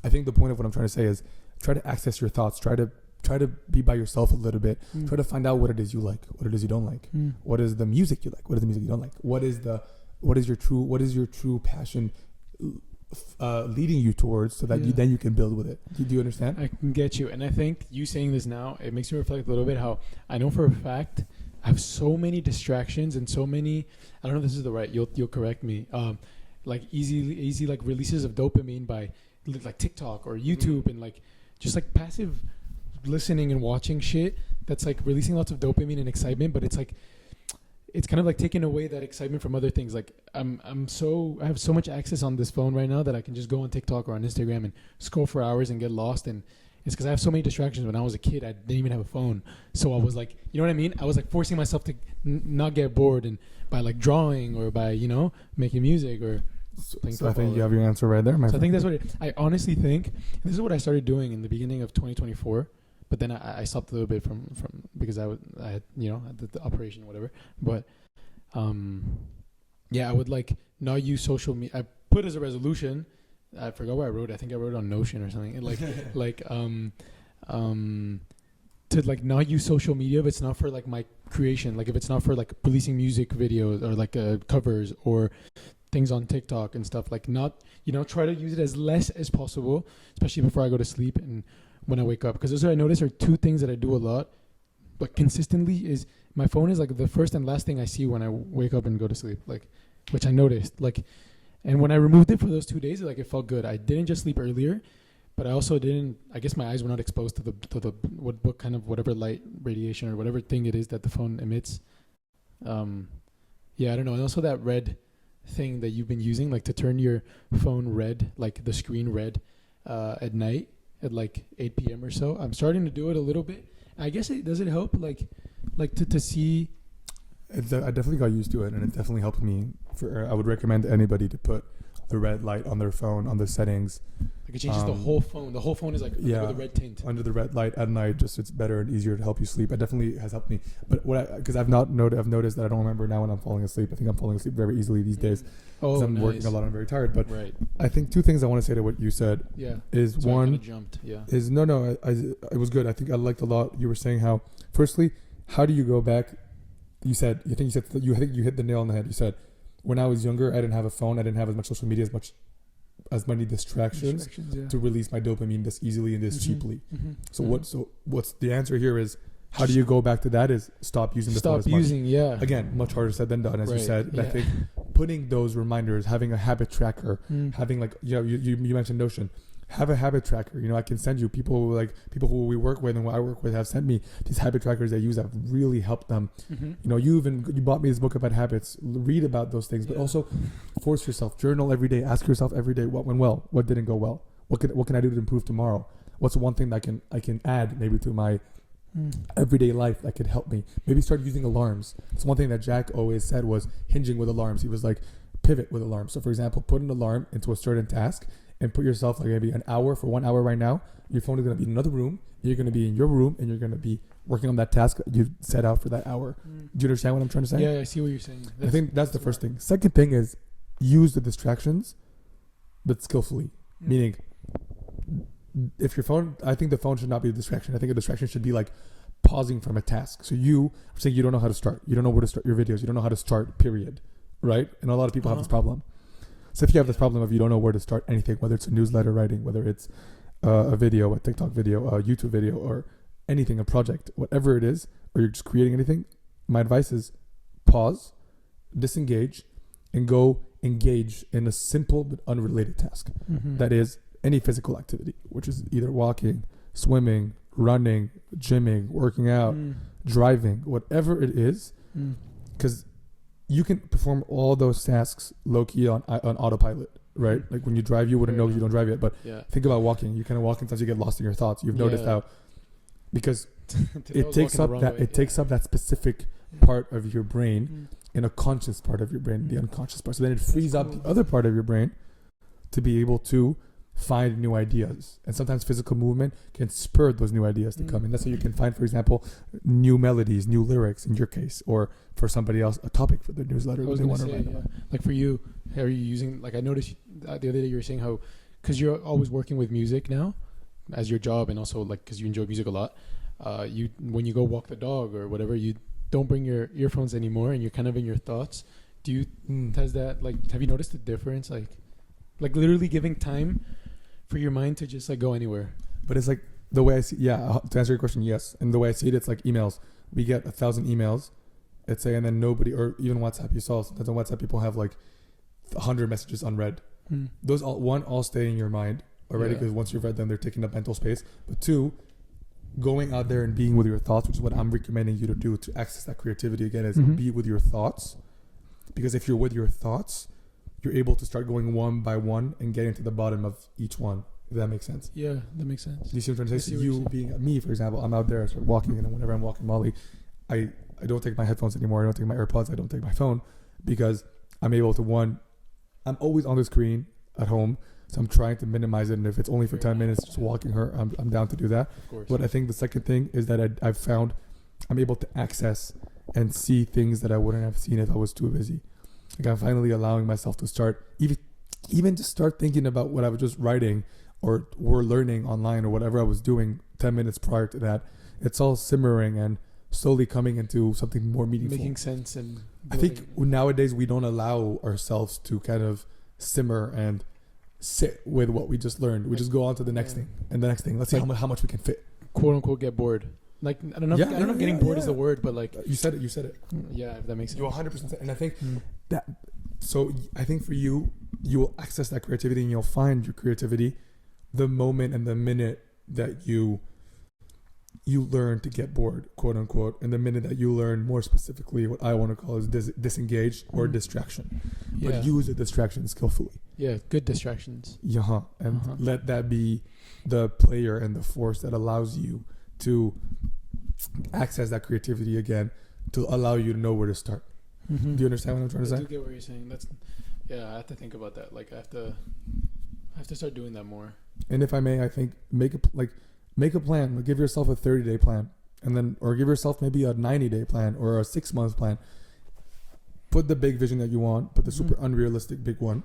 I think the point of what I'm trying to say is try to access your thoughts. Try to be by yourself a little bit. Try to find out what it is you like, what it is you don't like. What is the music you like? What is the music you don't like? What is your true passion leading you towards, so that then you can build with it. Do you understand? I can get you. And I think you saying this now, it makes me reflect a little bit how I know for a fact I have so many distractions and so many, I don't know if this is the right, you'll correct me, like easy like releases of dopamine by like TikTok or YouTube, and like just like passive listening and watching shit that's like releasing lots of dopamine and excitement, but it's like it's kind of like taking away that excitement from other things. Like I have so much access on this phone right now that I can just go on TikTok or on Instagram and scroll for hours and get lost. And it's because I have so many distractions. When I was a kid, I didn't even have a phone. So I was like, you know what I mean? I was like forcing myself to not get bored, and by like drawing or by, making music or things. So I think you have your answer right there, my friend. I think that's what I honestly think. This is what I started doing in the beginning of 2024. But then I stopped a little bit from because I had the operation or whatever. But I would like not use social media. I put as a resolution, I forgot where I wrote it. I think I wrote it on Notion or something. To like not use social media if it's not for like my creation. Like if it's not for like releasing music videos or like covers or things on TikTok and stuff. Like not try to use it as less as possible, especially before I go to sleep and when I wake up. Because those I notice are two things that I do a lot, but consistently is my phone is like the first and last thing I see when I wake up and go to sleep, like, which I noticed. Like, and when I removed it for those 2 days, like it felt good. I didn't just sleep earlier, but I also didn't, I guess my eyes were not exposed to the what kind of whatever light radiation or whatever thing it is that the phone emits. I don't know. And also that red thing that you've been using, like to turn your phone red, like the screen red at night at like 8 p.m. or so. I'm starting to do it a little bit. I guess does it help like to see? I definitely got used to it, and it definitely helped me. I would recommend anybody to put the red light on their phone, on the settings. Like it changes the whole phone. The whole phone is like with a red tint. Under the red light at night, just it's better and easier to help you sleep. It definitely has helped me. But because I've noticed that I don't remember now when I'm falling asleep. I think I'm falling asleep very easily these days because I'm working a lot. I'm very tired. But I think two things I want to say to what you said. Is so one. I jumped. Is no. It was good. I think I liked a lot. You were saying how. Firstly, how do you go back? You think you hit the nail on the head. You said, when I was younger, I didn't have a phone. I didn't have as much social media, as many distractions to release my dopamine this easily and this cheaply. So what's the answer here is, how do you go back to that is stop using the phone as much. Again, much harder said than done, as you said. But I think putting those reminders, having a habit tracker, having like, you mentioned Notion, Have a habit tracker. I can send you people who we work with and who I work with have sent me these habit trackers they use that have really helped them. You bought me this book about habits. Read about those things, but also force yourself. Journal every day. Ask yourself every day what went well, what didn't go well. What can I do to improve tomorrow? What's one thing that I can add maybe to my everyday life that could help me? Maybe start using alarms. It's one thing that Jack always said was hinging with alarms. He was like, pivot with alarms. So for example, put an alarm into a certain task and put yourself like maybe an hour. For 1 hour right now, your phone is going to be in another room. You're going to be in your room and you're going to be working on that task that you set out for that hour. Do you understand what I'm trying to say? Yeah, I see what you're saying. I think that's the first thing. Second thing is use the distractions, but skillfully. Meaning, if your phone, I think the phone should not be a distraction. I think a distraction should be like pausing from a task. So you are saying you don't know how to start. You don't know where to start your videos. You don't know how to start, period. Right? And a lot of people have this problem. So if you have this problem of you don't know where to start anything, whether it's a newsletter writing, whether it's a video, a TikTok video, a YouTube video, or anything, a project, whatever it is, or you're just creating anything, my advice is pause, disengage, and go engage in a simple but unrelated task. That is any physical activity, which is either walking, swimming, running, gymming, working out, driving, whatever it is, because you can perform all those tasks low-key on autopilot, right? Like when you drive, you wouldn't know you don't drive yet, but think about walking. You kind of walk sometimes you get lost in your thoughts. You've noticed how, because it takes up that specific part of your brain in a conscious part of your brain, the unconscious part. So then it frees up the other part of your brain to be able to find new ideas. And sometimes physical movement can spur those new ideas to come in. That's how you can find, for example, new melodies, new lyrics in your case, or for somebody else, a topic for their newsletter. I was going to say, like for you, are you using, like I noticed the other day you were saying how, because you're always working with music now as your job, and also like because you enjoy music a lot, when you go walk the dog or whatever, you don't bring your earphones anymore and you're kind of in your thoughts. Do you, has that, like, have you noticed the difference? Like literally giving time for your mind to just like go anywhere. But it's like the way I see, to answer your question, yes. And the way I see it, it's like emails. We get 1,000 emails, let's say, and then nobody, or even WhatsApp, you saw sometimes on WhatsApp people have like 100 messages unread. Those all stay in your mind already, because once you've read them, they're taking up mental space. But two, going out there and being with your thoughts, which is what I'm recommending you to do to access that creativity again, is be with your thoughts. Because if you're with your thoughts, you're able to start going one by one and getting to the bottom of each one, if that makes sense. Yeah, that makes sense. You see what I'm trying to say? So you being me, for example, I'm out there, I start walking, and whenever I'm walking Molly, I don't take my headphones anymore. I don't take my AirPods. I don't take my phone, because I'm able to, I'm always on the screen at home, so I'm trying to minimize it. And if it's only for 10 minutes, just walking her, I'm down to do that. Of course. But I think the second thing is that I've found I'm able to access and see things that I wouldn't have seen if I was too busy. Like I'm finally allowing myself to start, even just start thinking about what I was just writing or learning online or whatever I was doing 10 minutes prior to that. It's all simmering and slowly coming into something more meaningful. Making sense. And I think nowadays we don't allow ourselves to kind of simmer and sit with what we just learned. We just go on to the next thing and the next thing. Let's see how much we can fit. Quote unquote get bored. Like I don't know if getting bored is the word, but like you said it. Yeah, if that makes sense. You 100%. And I think that, so I think for you will access that creativity and you'll find your creativity the moment and the minute that you learn to get bored, quote unquote, and the minute that you learn more specifically what I want to call is disengage or distraction. But use the distraction skillfully. Yeah, good distractions. And let that be the player and the force that allows you to access that creativity again, to allow you to know where to start. Do you understand what I'm trying to say? I do get what you're saying. I have to think about that. Like I have to start doing that more. And if I may, I think make a plan. Like give yourself a 30-day plan, and then, or give yourself maybe a 90-day plan or a 6-month plan. Put the big vision that you want, put the super unrealistic big one.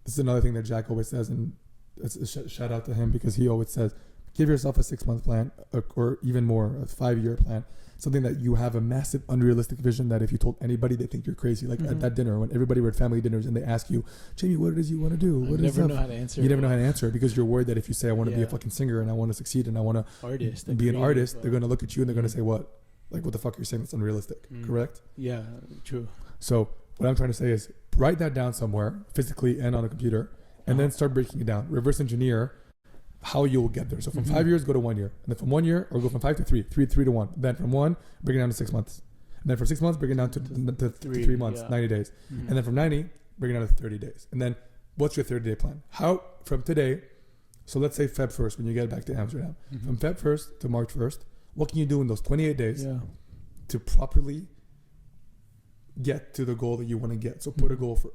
This is another thing that Jack always says, and it's a shout out to him, because he always says, give yourself a 6-month plan, or even more, a 5-year plan. Something that you have a massive unrealistic vision that if you told anybody, they think you're crazy. Like at that dinner, when everybody were at family dinners and they ask you, Jamie, what it is you want to do? You never know how to answer. You never know how to answer it, because you're worried that if you say I want to be a fucking singer and I want to succeed and I want to be an artist, they're going to look at you and they're going to say, what? Like, what the fuck you're saying? That's unrealistic. Correct? Yeah, true. So what I'm trying to say is write that down somewhere, physically and on a computer, and then start breaking it down. Reverse engineer how you'll get there. So from 5 years, go to 1 year. And then from 1 year, or go from 5 to 3, 3 to 1. Then from 1, bring it down to 6 months. And then from 6 months, bring it down to 3 months, 90 days. And then from 90, bring it down to 30 days. And then what's your 30-day plan? How, from today, so let's say Feb 1st, when you get back to Amsterdam, from Feb 1st to March 1st, what can you do in those 28 days to properly get to the goal that you want to get? So put a goal for,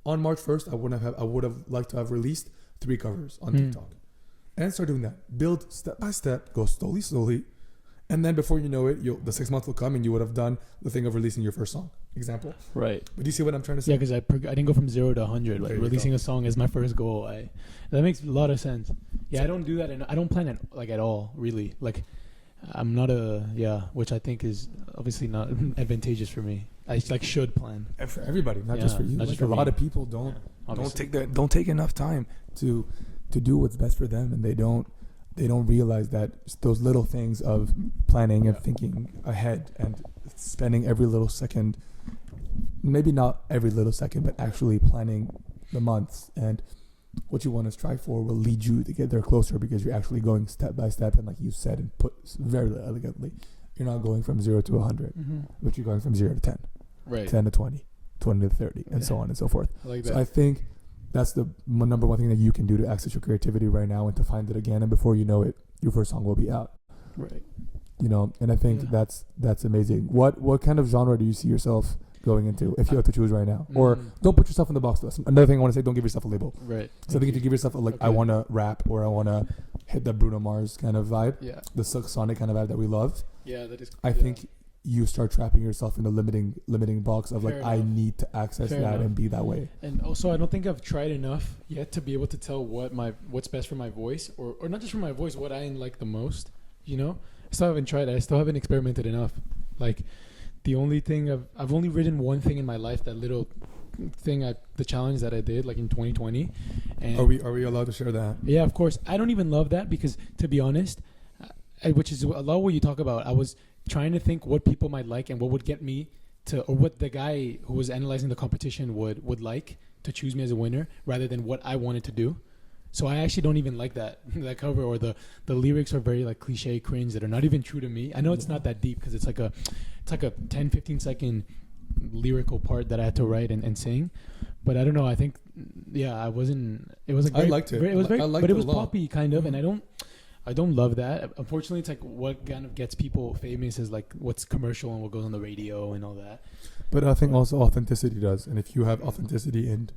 on March 1st, I would have liked to have released 3 covers on TikTok. And start doing that. Build step by step, go slowly. And then before you know it, the 6 months will come and you would have done the thing of releasing your first song. Example. Right. But do you see what I'm trying to say? Yeah, because I didn't go from 0 to 100. Like releasing a song is my first goal. That makes a lot of sense. Yeah, I don't do that, and I don't plan it like at all. Really, like I'm not which I think is obviously not advantageous for me. I should plan. And for everybody, not just for you. Like a lot of people don't take enough time to do what's best for them, and they don't realize that those little things of planning and thinking ahead and spending every little second, maybe not every little second, but actually planning the months and what you want to strive for will lead you to get there closer, because you're actually going step by step. And like you said, and put very elegantly, you're not going from 0 to 100, but you're going from 0 to 10, right? 10 to 20, 20 to 30, and so on and so forth. I like that. So I think that's the number one thing that you can do to access your creativity right now and to find it again. And before you know it, your first song will be out. Right. And I think that's amazing. What kind of genre do you see yourself going into if you have to choose right now? Or don't put yourself in the box. That's another thing I want to say. Don't give yourself a label. Right. So I think if you give yourself I want to rap, or I want to hit the Bruno Mars kind of vibe, the Silk Sonic kind of vibe that we love. Yeah, that is. I think you start trapping yourself in the limiting box of I need to access that and be that way. And also, I don't think I've tried enough yet to be able to tell what's best for my voice, or not just for my voice, what I like the most. I still haven't tried it. I still haven't experimented enough. Like, the only thing I've only written one thing in my life, that little thing, the challenge that I did like in 2020. And are we allowed to share that? Yeah, of course. I don't even love that, because to be honest, which is a lot of what you talk about, I was trying to think what people might like and what would get me to, or what the guy who was analyzing the competition would like to choose me as a winner, rather than what I wanted to do. So I actually don't even like that cover, or the lyrics are very like cliche cringe that are not even true to me. I know it's not that deep, because it's like a 10-15 second lyrical part that I had to write and sing. But I don't know, I think I wasn't, it was like I liked it. It was very, but it was poppy kind of, and I don't love that. Unfortunately, it's like what kind of gets people famous is like what's commercial and what goes on the radio and all that. But I think also authenticity does. And if you have authenticity and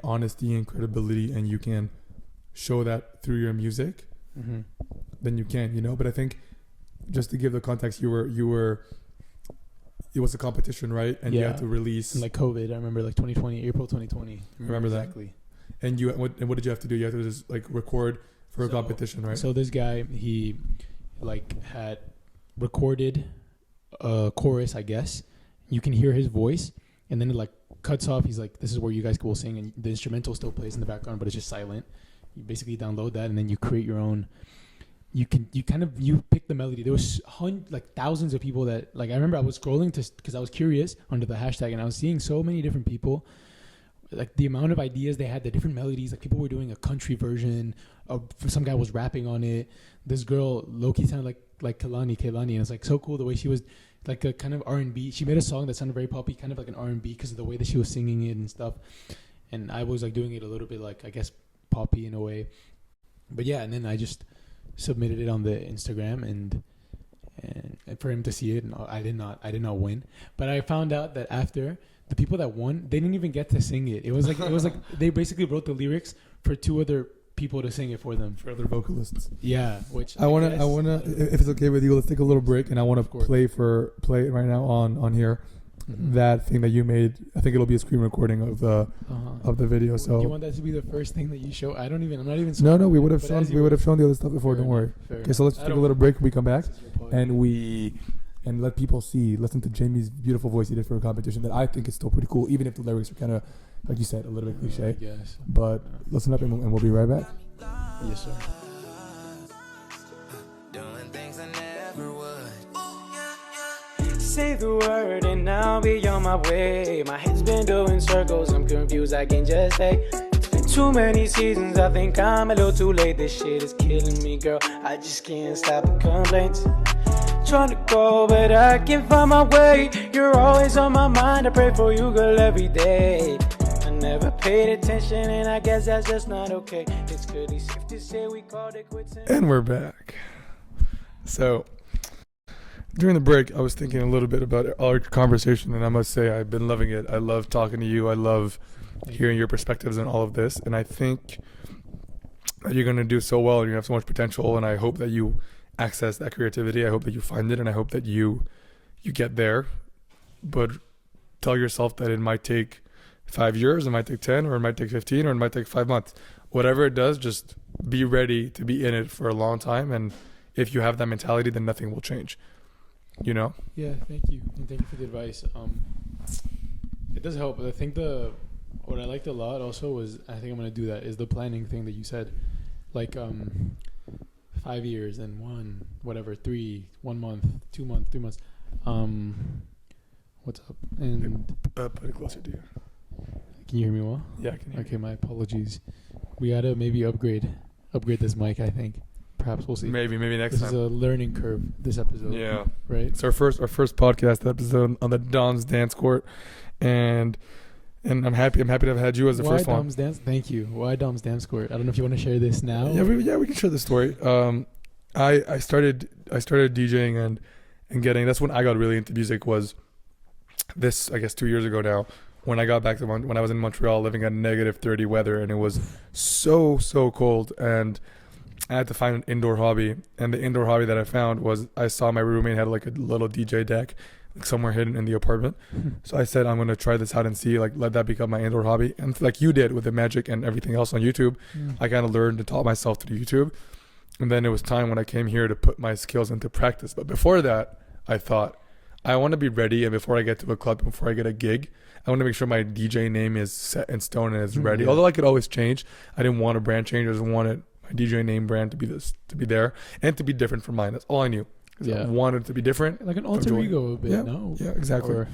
honesty and credibility, and you can show that through your music, then you can, But I think, just to give the context, you were it was a competition, right? And you had to release. And like COVID, I remember like 2020, April 2020. Remember exactly. That? And what did you have to do? You had to just like record for a competition, right? So this guy, he like had recorded a chorus, I guess. You can hear his voice, and then it like cuts off. He's like, this is where you guys will sing, and the instrumental still plays in the background, but it's just silent. You basically download that, and then you create your own. You pick the melody. There was thousands of people that, like, I remember I was scrolling because I was curious under the hashtag, and I was seeing so many different people, like the amount of ideas they had, the different melodies. Like, people were doing a country version of, some guy was rapping on it. This girl low-key sounded like Kehlani, and it's like so cool the way she was, like a kind of R&B. She made a song that sounded very poppy, kind of like an R&B, because of the way that she was singing it and stuff. And I was like doing it a little bit like, I guess, poppy in a way. But yeah, and then I just submitted it on the Instagram and for him to see it, and I did not win. But I found out that after, the people that won, they didn't even get to sing it. It was like they basically wrote the lyrics for 2 other people to sing it for them, for other vocalists. Yeah, which I wanna if it's okay with you, let's take a little break, and I want to play it right now on here. That thing that you made, I think it'll be a screen recording of the video. So do you want that to be the first thing that you show? I'm not even. No, we would have shown the other stuff before. Don't worry. Okay, so let's take a little break. We come back and let people listen to Jamie's beautiful voice he did for a competition that I think is still pretty cool, even if the lyrics are kind of, like you said, a little bit cliche. I guess. But listen up, and we'll be right back. Yes, sir. Say the word and I'll be on my way. My head's been doing circles, I'm confused, I can just say it's been too many seasons. I think I'm a little too late. This shit is killing me, girl. I just can't stop the complaints. Trying to go, but I can't find my way. You're always on my mind. I pray for you, girl, every day. I never paid attention, and I guess that's just not okay. It's clearly safe to say we called it quits. And we're back. So, during the break, I was thinking a little bit about our conversation, and I must say I've been loving it. I love talking to you. I love hearing your perspectives on all of this, and I think that you're going to do so well, and you have so much potential, and I hope that you access that creativity. I hope that you find it, and I hope that you get there. But tell yourself that it might take 5 years, it might take 10, or it might take 15, or it might take 5 months. Whatever it does, just be ready to be in it for a long time, and if you have that mentality, then nothing will change. You know? Yeah, thank you. And thank you for the advice. It does help. I think what I liked a lot also was, I think I'm going to do that, is the planning thing that you said. Like 5 years and 1 month, 2 months, 3 months. What's up? And put it closer to you. Can you hear me well? Yeah, I can hear you. Okay, my apologies. We got to maybe upgrade this mic, I think. Perhaps we'll see. Maybe next This time. is a learning curve, this episode. Yeah. Right? It's our first podcast episode on the Dom's Dance Court, and I'm happy to have had you as the first one. Why Dom's Dance? Thank you. Why Dom's Dance Court? I don't know if you want to share this now. Yeah, we can share the story. I started DJing and getting, that's when I got really into music, was this, I guess, 2 years ago now, when I got back to when I was in Montreal living at -30 weather, and it was so cold, and I had to find an indoor hobby. And the indoor hobby that I found was, I saw my roommate had like a little DJ deck somewhere hidden in the apartment. So I said, I'm going to try this out and see, like, let that become my indoor hobby. And like you did with the magic and everything else on YouTube, I kind of learned and taught myself through YouTube. And then it was time when I came here to put my skills into practice. But before that, I thought, I want to be ready. And before I get to a club, before I get a gig, I want to make sure my DJ name is set in stone and is ready. Yeah. Although I could always change. I didn't want a brand change. I just wanted my DJ name brand to be there and to be different from mine. That's all I knew. Yeah. I wanted it to be different. Like an alter ego a bit, yeah. no? Yeah, exactly. Or,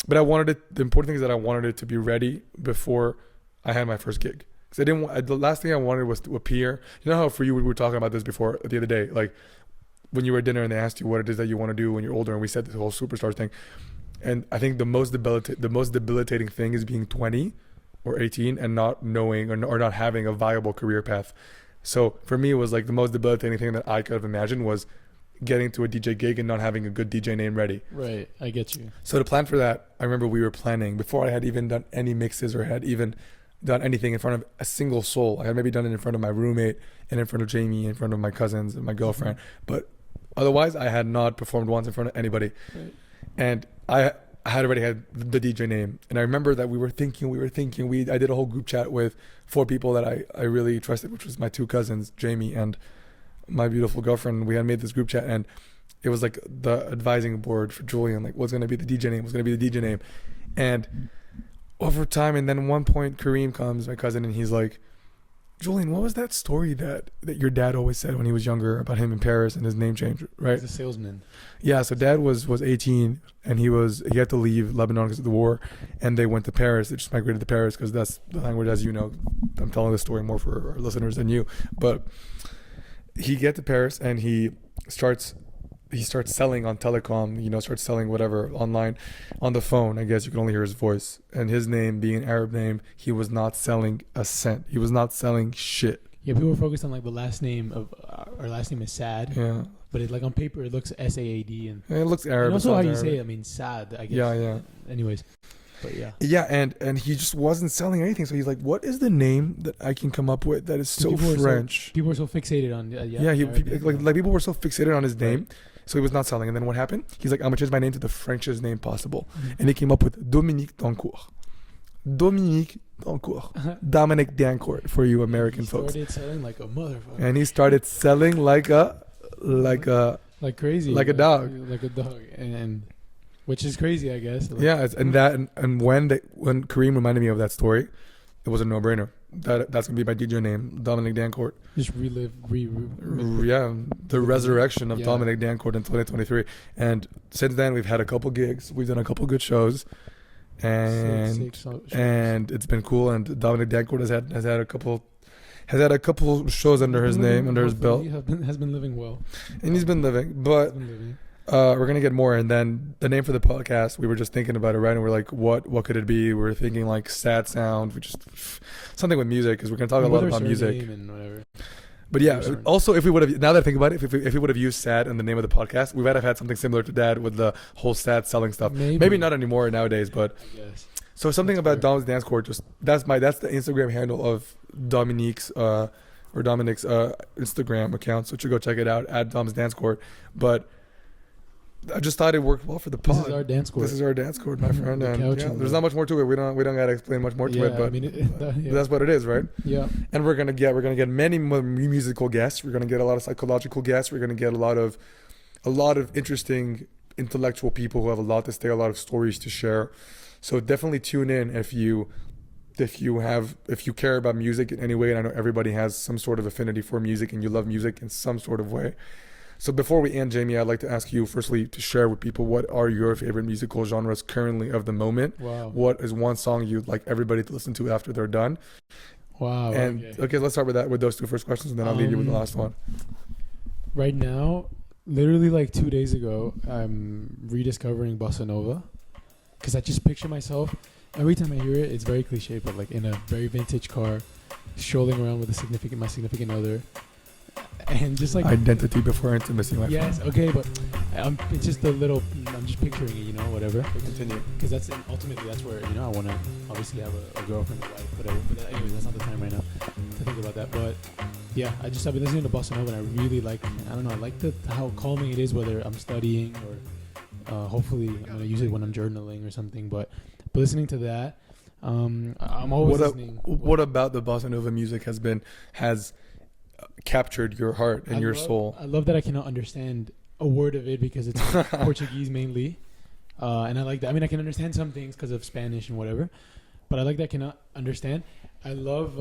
but I wanted it, the important thing is that I wanted it to be ready before I had my first gig. Because the last thing I wanted was to appear. You know how for you, we were talking about this before the other day, like when you were at dinner and they asked you what it is that you want to do when you're older, and we said this whole superstar thing. And I think the most debilitating thing is being 20 or 18 and not knowing or not having a viable career path. So for me, it was like the most debilitating thing that I could have imagined was getting to a DJ gig and not having a good DJ name ready. right, I get you. So to plan for that, I remember we were planning before I had even done any mixes or had even done anything in front of a single soul. I had maybe done it in front of my roommate and in front of Jamie, in front of my cousins and my girlfriend. But otherwise, I had not performed once in front of anybody. Right. And I had already had the DJ name. And I remember that we were thinking, I did a whole group chat with 4 people that I really trusted, which was my 2 cousins, Jamie and my beautiful girlfriend. We had made this group chat, and it was like the advising board for Julian, like what's going to be the DJ name. And over time, and then at one point, Kareem comes, my cousin, and he's like, Julian, what was that story that your dad always said when he was younger about him in Paris and his name change, right? He's a salesman. Yeah, so dad was 18, and he had to leave Lebanon because of the war, and they went to Paris. They just migrated to Paris because that's the language, as you know. I'm telling this story more for our listeners than you. But he gets to Paris, and he starts selling on telecom, starts selling whatever online on the phone. I guess you can only hear his voice. And his name being an Arab name, he was not selling a cent. He was not selling shit. Yeah, people were focused on like the last name of our last name is Saad. Yeah. But it, like on paper, it looks SAAD, and It looks Arab. and also how you Arabic. say it. I mean, Saad. I guess. Yeah. Anyways, but yeah. Yeah, and he just wasn't selling anything. So he's like, what is the name that I can come up with that is so French? People were so fixated on People were so fixated on his name. So he was not selling. And then what happened? He's like, I'm going to change my name to the Frenchest name possible. Mm-hmm. And he came up with Dominique Dancourt. Dominique Dancourt for you American folks. He started selling like a motherfucker. And he started selling like crazy. Like a dog. Like a dog. And which is crazy, I guess. Like, yeah, and when Kareem reminded me of that story, it was a no-brainer. That's gonna be my DJ name, Dominic Dancourt. Just relive, the resurrection of Yeah. Dominic Dancourt in 2023. And since then, we've had a couple gigs. We've done a couple good shows. and shows. and it's been cool. And Dominic Dancourt has had a couple shows under his name, under his belt, Has been living well, and he's been living. But we're gonna get more. And then the name for the podcast, we were just thinking about it, right? And we're like, what could it be? We're thinking like sad sound, which is something with music, because we're gonna talk a lot about music. And whatever. But yeah, also if we would have, now that I think about it, if we would have used sad in the name of the podcast, we might have had something similar to that with the whole sad selling stuff. Maybe not anymore nowadays, but so something about Dom's Dance Court. Just that's the Instagram handle of Dominic's Instagram account. So you should go check it out at Dom's Dance Court. But I just thought it worked well for the pod. This is our dance court. This is our dance court, my friend. And yeah, there's not much more to it. We don't gotta explain much more to it, but I mean, that's what it is, right? Yeah. And we're gonna get many more musical guests. We're gonna get a lot of psychological guests. We're gonna get a lot of interesting intellectual people who have a lot to say, a lot of stories to share. So definitely tune in if you care about music in any way. And I know everybody has some sort of affinity for music, and you love music in some sort of way. So before we end, Jamie, I'd like to ask you firstly to share with people what are your favorite musical genres currently of the moment. Wow. What is one song you'd like everybody to listen to after they're done? Wow. And okay, let's start with those two first questions, and then I'll leave you with the last one. Right now, literally like 2 days ago, I'm rediscovering bossa nova, because I just picture myself every time I hear it. It's very cliche, but like in a very vintage car, strolling around with my significant other. And just like identity before intimacy, my friend. Yes, okay, but it's just I'm just picturing it, whatever. Continue. Because ultimately that's where, I want to obviously have a girlfriend, a wife, whatever. But anyways, that's not the time right now to think about that. But yeah, I've been listening to bossa nova, and I really like, I like how calming it is, whether I'm studying or hopefully I'm going to use it when I'm journaling or something. But listening to that, I'm always listening. What about the bossa nova music has captured your heart and your soul? I love that I cannot understand a word of it because it's Portuguese mainly, and I like that. I mean, I can understand some things because of Spanish and whatever, but I like that I cannot understand. I love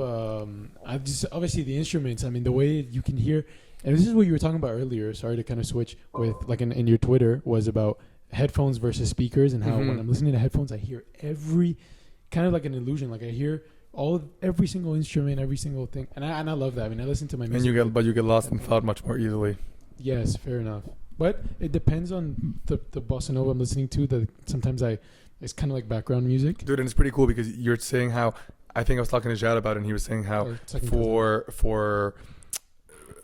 I just obviously the instruments. I mean, the way you can hear, and this is what you were talking about earlier. Sorry to kind of switch with like in your Twitter was about headphones versus speakers, and how when I'm listening to headphones, I hear every kind of like an illusion. Like I hear every single instrument, every single thing, and I love that. I mean, I listen to my music, and you get lost in thought much more easily. Yes, fair enough. But it depends on the bossa nova I'm listening to. That sometimes it's kind of like background music, dude. And it's pretty cool because you're saying how, I think I was talking to Jad about it, and he was saying how for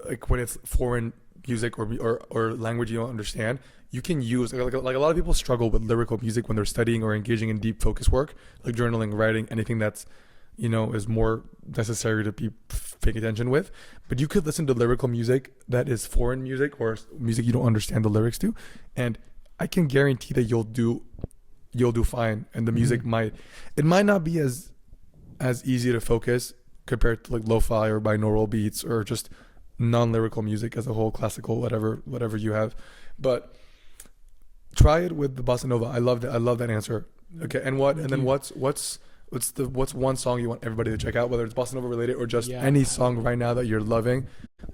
like when it's foreign music or language you don't understand, you can use like a lot of people struggle with lyrical music when they're studying or engaging in deep focus work, like journaling, writing, anything that's is more necessary to be paying attention with. But you could listen to lyrical music that is foreign music or music you don't understand the lyrics to, and I can guarantee that you'll do fine. And the music might not be as easy to focus compared to like lo-fi or binaural beats or just non-lyrical music as a whole, classical, whatever you have. But try it with the bossa nova. I love that answer. Okay, and what's one song you want everybody to check out, whether it's bossa nova related or just any song right now that you're loving,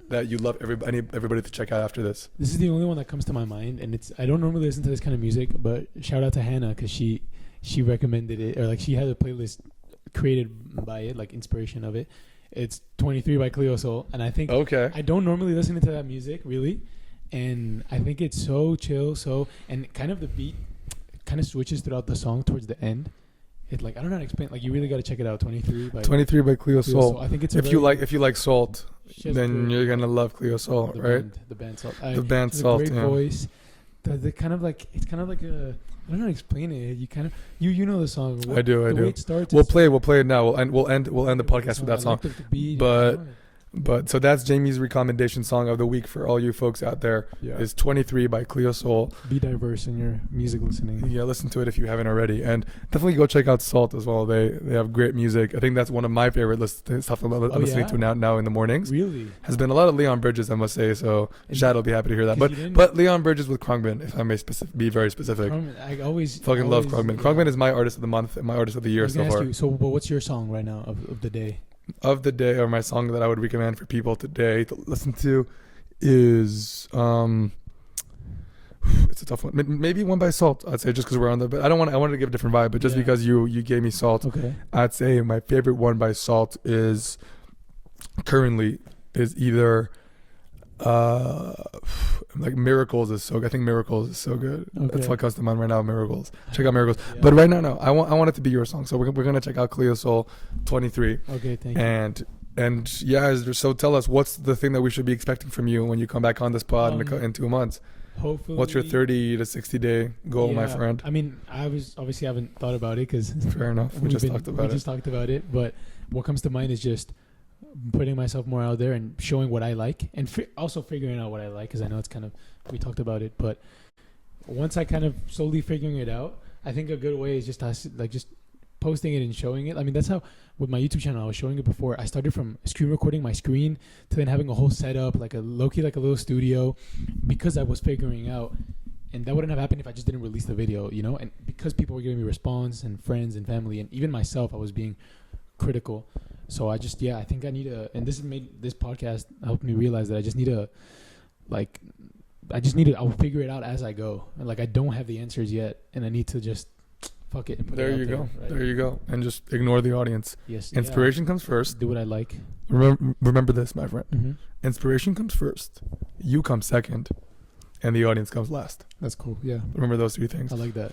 that you love everybody to check out after this? This is the only one that comes to my mind, and I don't normally listen to this kind of music, but shout out to Hannah because she recommended it, or like she had a playlist created by it, like inspiration of it. It's 23 by Cleo Soul, and I think I don't normally listen to that music really, and I think it's so chill, and kind of the beat kind of switches throughout the song towards the end. It like I don't know how to explain. Like you really got to check it out. 23 by Cleo Soul. I think it's if you like Salt, then you're gonna love Cleo Soul, right? The band Salt. The band Salt. Great voice. The kind of like it's kind of like a I don't know how to explain it. You kind of you know the song. I do. The way it starts. We'll play it now. We'll end the podcast with that song. But so that's Jamie's recommendation song of the week for all you folks out there. Is 23 by Cleo Soul. Be diverse in your music listening. Yeah, listen to it if you haven't already, and definitely go check out Salt as well. They have great music. I think that's one of my favorite stuff I'm listening to now in the mornings. Really has been a lot of Leon Bridges, I must say. So Shad will be happy to hear that. But Leon Bridges with Krugman, if I may be very specific. I always love Krugman. Yeah. Krugman is my artist of the month, and my artist of the year so far. But what's your song right now of the day? Of the day, or my song that I would recommend for people today to listen to is it's It's a tough one. Maybe one by Salt. I'd say just because we're on the. But I don't want. I wanted to give a different vibe, but just because you gave me Salt, Okay. I'd say my favorite one by Salt is currently either like Miracles is so good. I think Miracles is so good. Okay. That's what comes to mind right now. Miracles. Check out Miracles. Yeah. But right now, no. I want it to be your song. So we're gonna check out Cleo Soul 23. Okay, thank you. And yeah, so tell us, what's the thing that we should be expecting from you when you come back on this pod in 2 months? Hopefully. What's your 30 to 60 day goal, my friend? I mean, I haven't thought about it because Fair enough. We just talked about it. But what comes to mind is just putting myself more out there and showing what I like, and also figuring out what I like, because I know it's kind of, we talked about it, but once I kind of slowly figuring it out, I think a good way is just just posting it and showing it. I mean, that's how with my YouTube channel I was showing it before. I started from screen recording my screen to then having a whole setup, like a low-key, like a little studio, because I was figuring out, and that wouldn't have happened if I just didn't release the video, you know. And because people were giving me response, and friends and family, and even myself, I was being critical. So I just, I think I need and this podcast helped me realize that I just need I'll figure it out as I go. And like, I don't have the answers yet, and I need to just fuck it and put There it out you there, go. right? There you go. And just ignore the audience. Yes. Inspiration comes first. Do what I like. Remember this, my friend. Mm-hmm. Inspiration comes first. You come second. And the audience comes last. That's cool. Yeah. Remember those 3 things. I like that.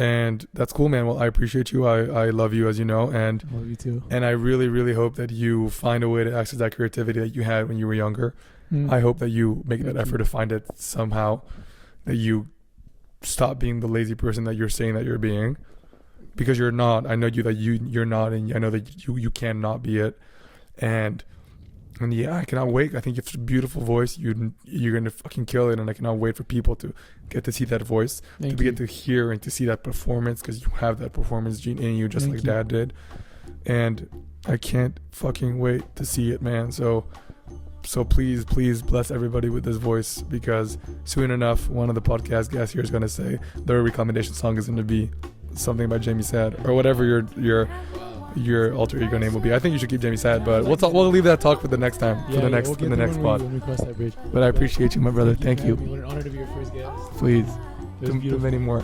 And that's cool, man. Well, I appreciate you. I love you, as you know. And I love you too. And I really, really hope that you find a way to access that creativity that you had when you were younger. I hope that you make that effort to find it somehow, that you stop being the lazy person that you're saying that you're being, because you're not. I know you're not, and I know that you cannot be it. And yeah, I cannot wait. I think you have a beautiful voice. You're gonna fucking kill it, and I cannot wait for people to get to see that voice, get to hear and to see that performance, because you have that performance gene in you, just like Dad did. And I can't fucking wait to see it, man. So please bless everybody with this voice, because soon enough, one of the podcast guests here is gonna say their recommendation song is gonna be something by Julian Saad, or whatever your alter ego name will be. I think you should keep Julian Saad, but we'll leave that talk for the next time, for the next pod. When we cross that bridge. But I appreciate you, my brother. Thank you. What an honor to be your first guest. Please, It was do beautiful. many more.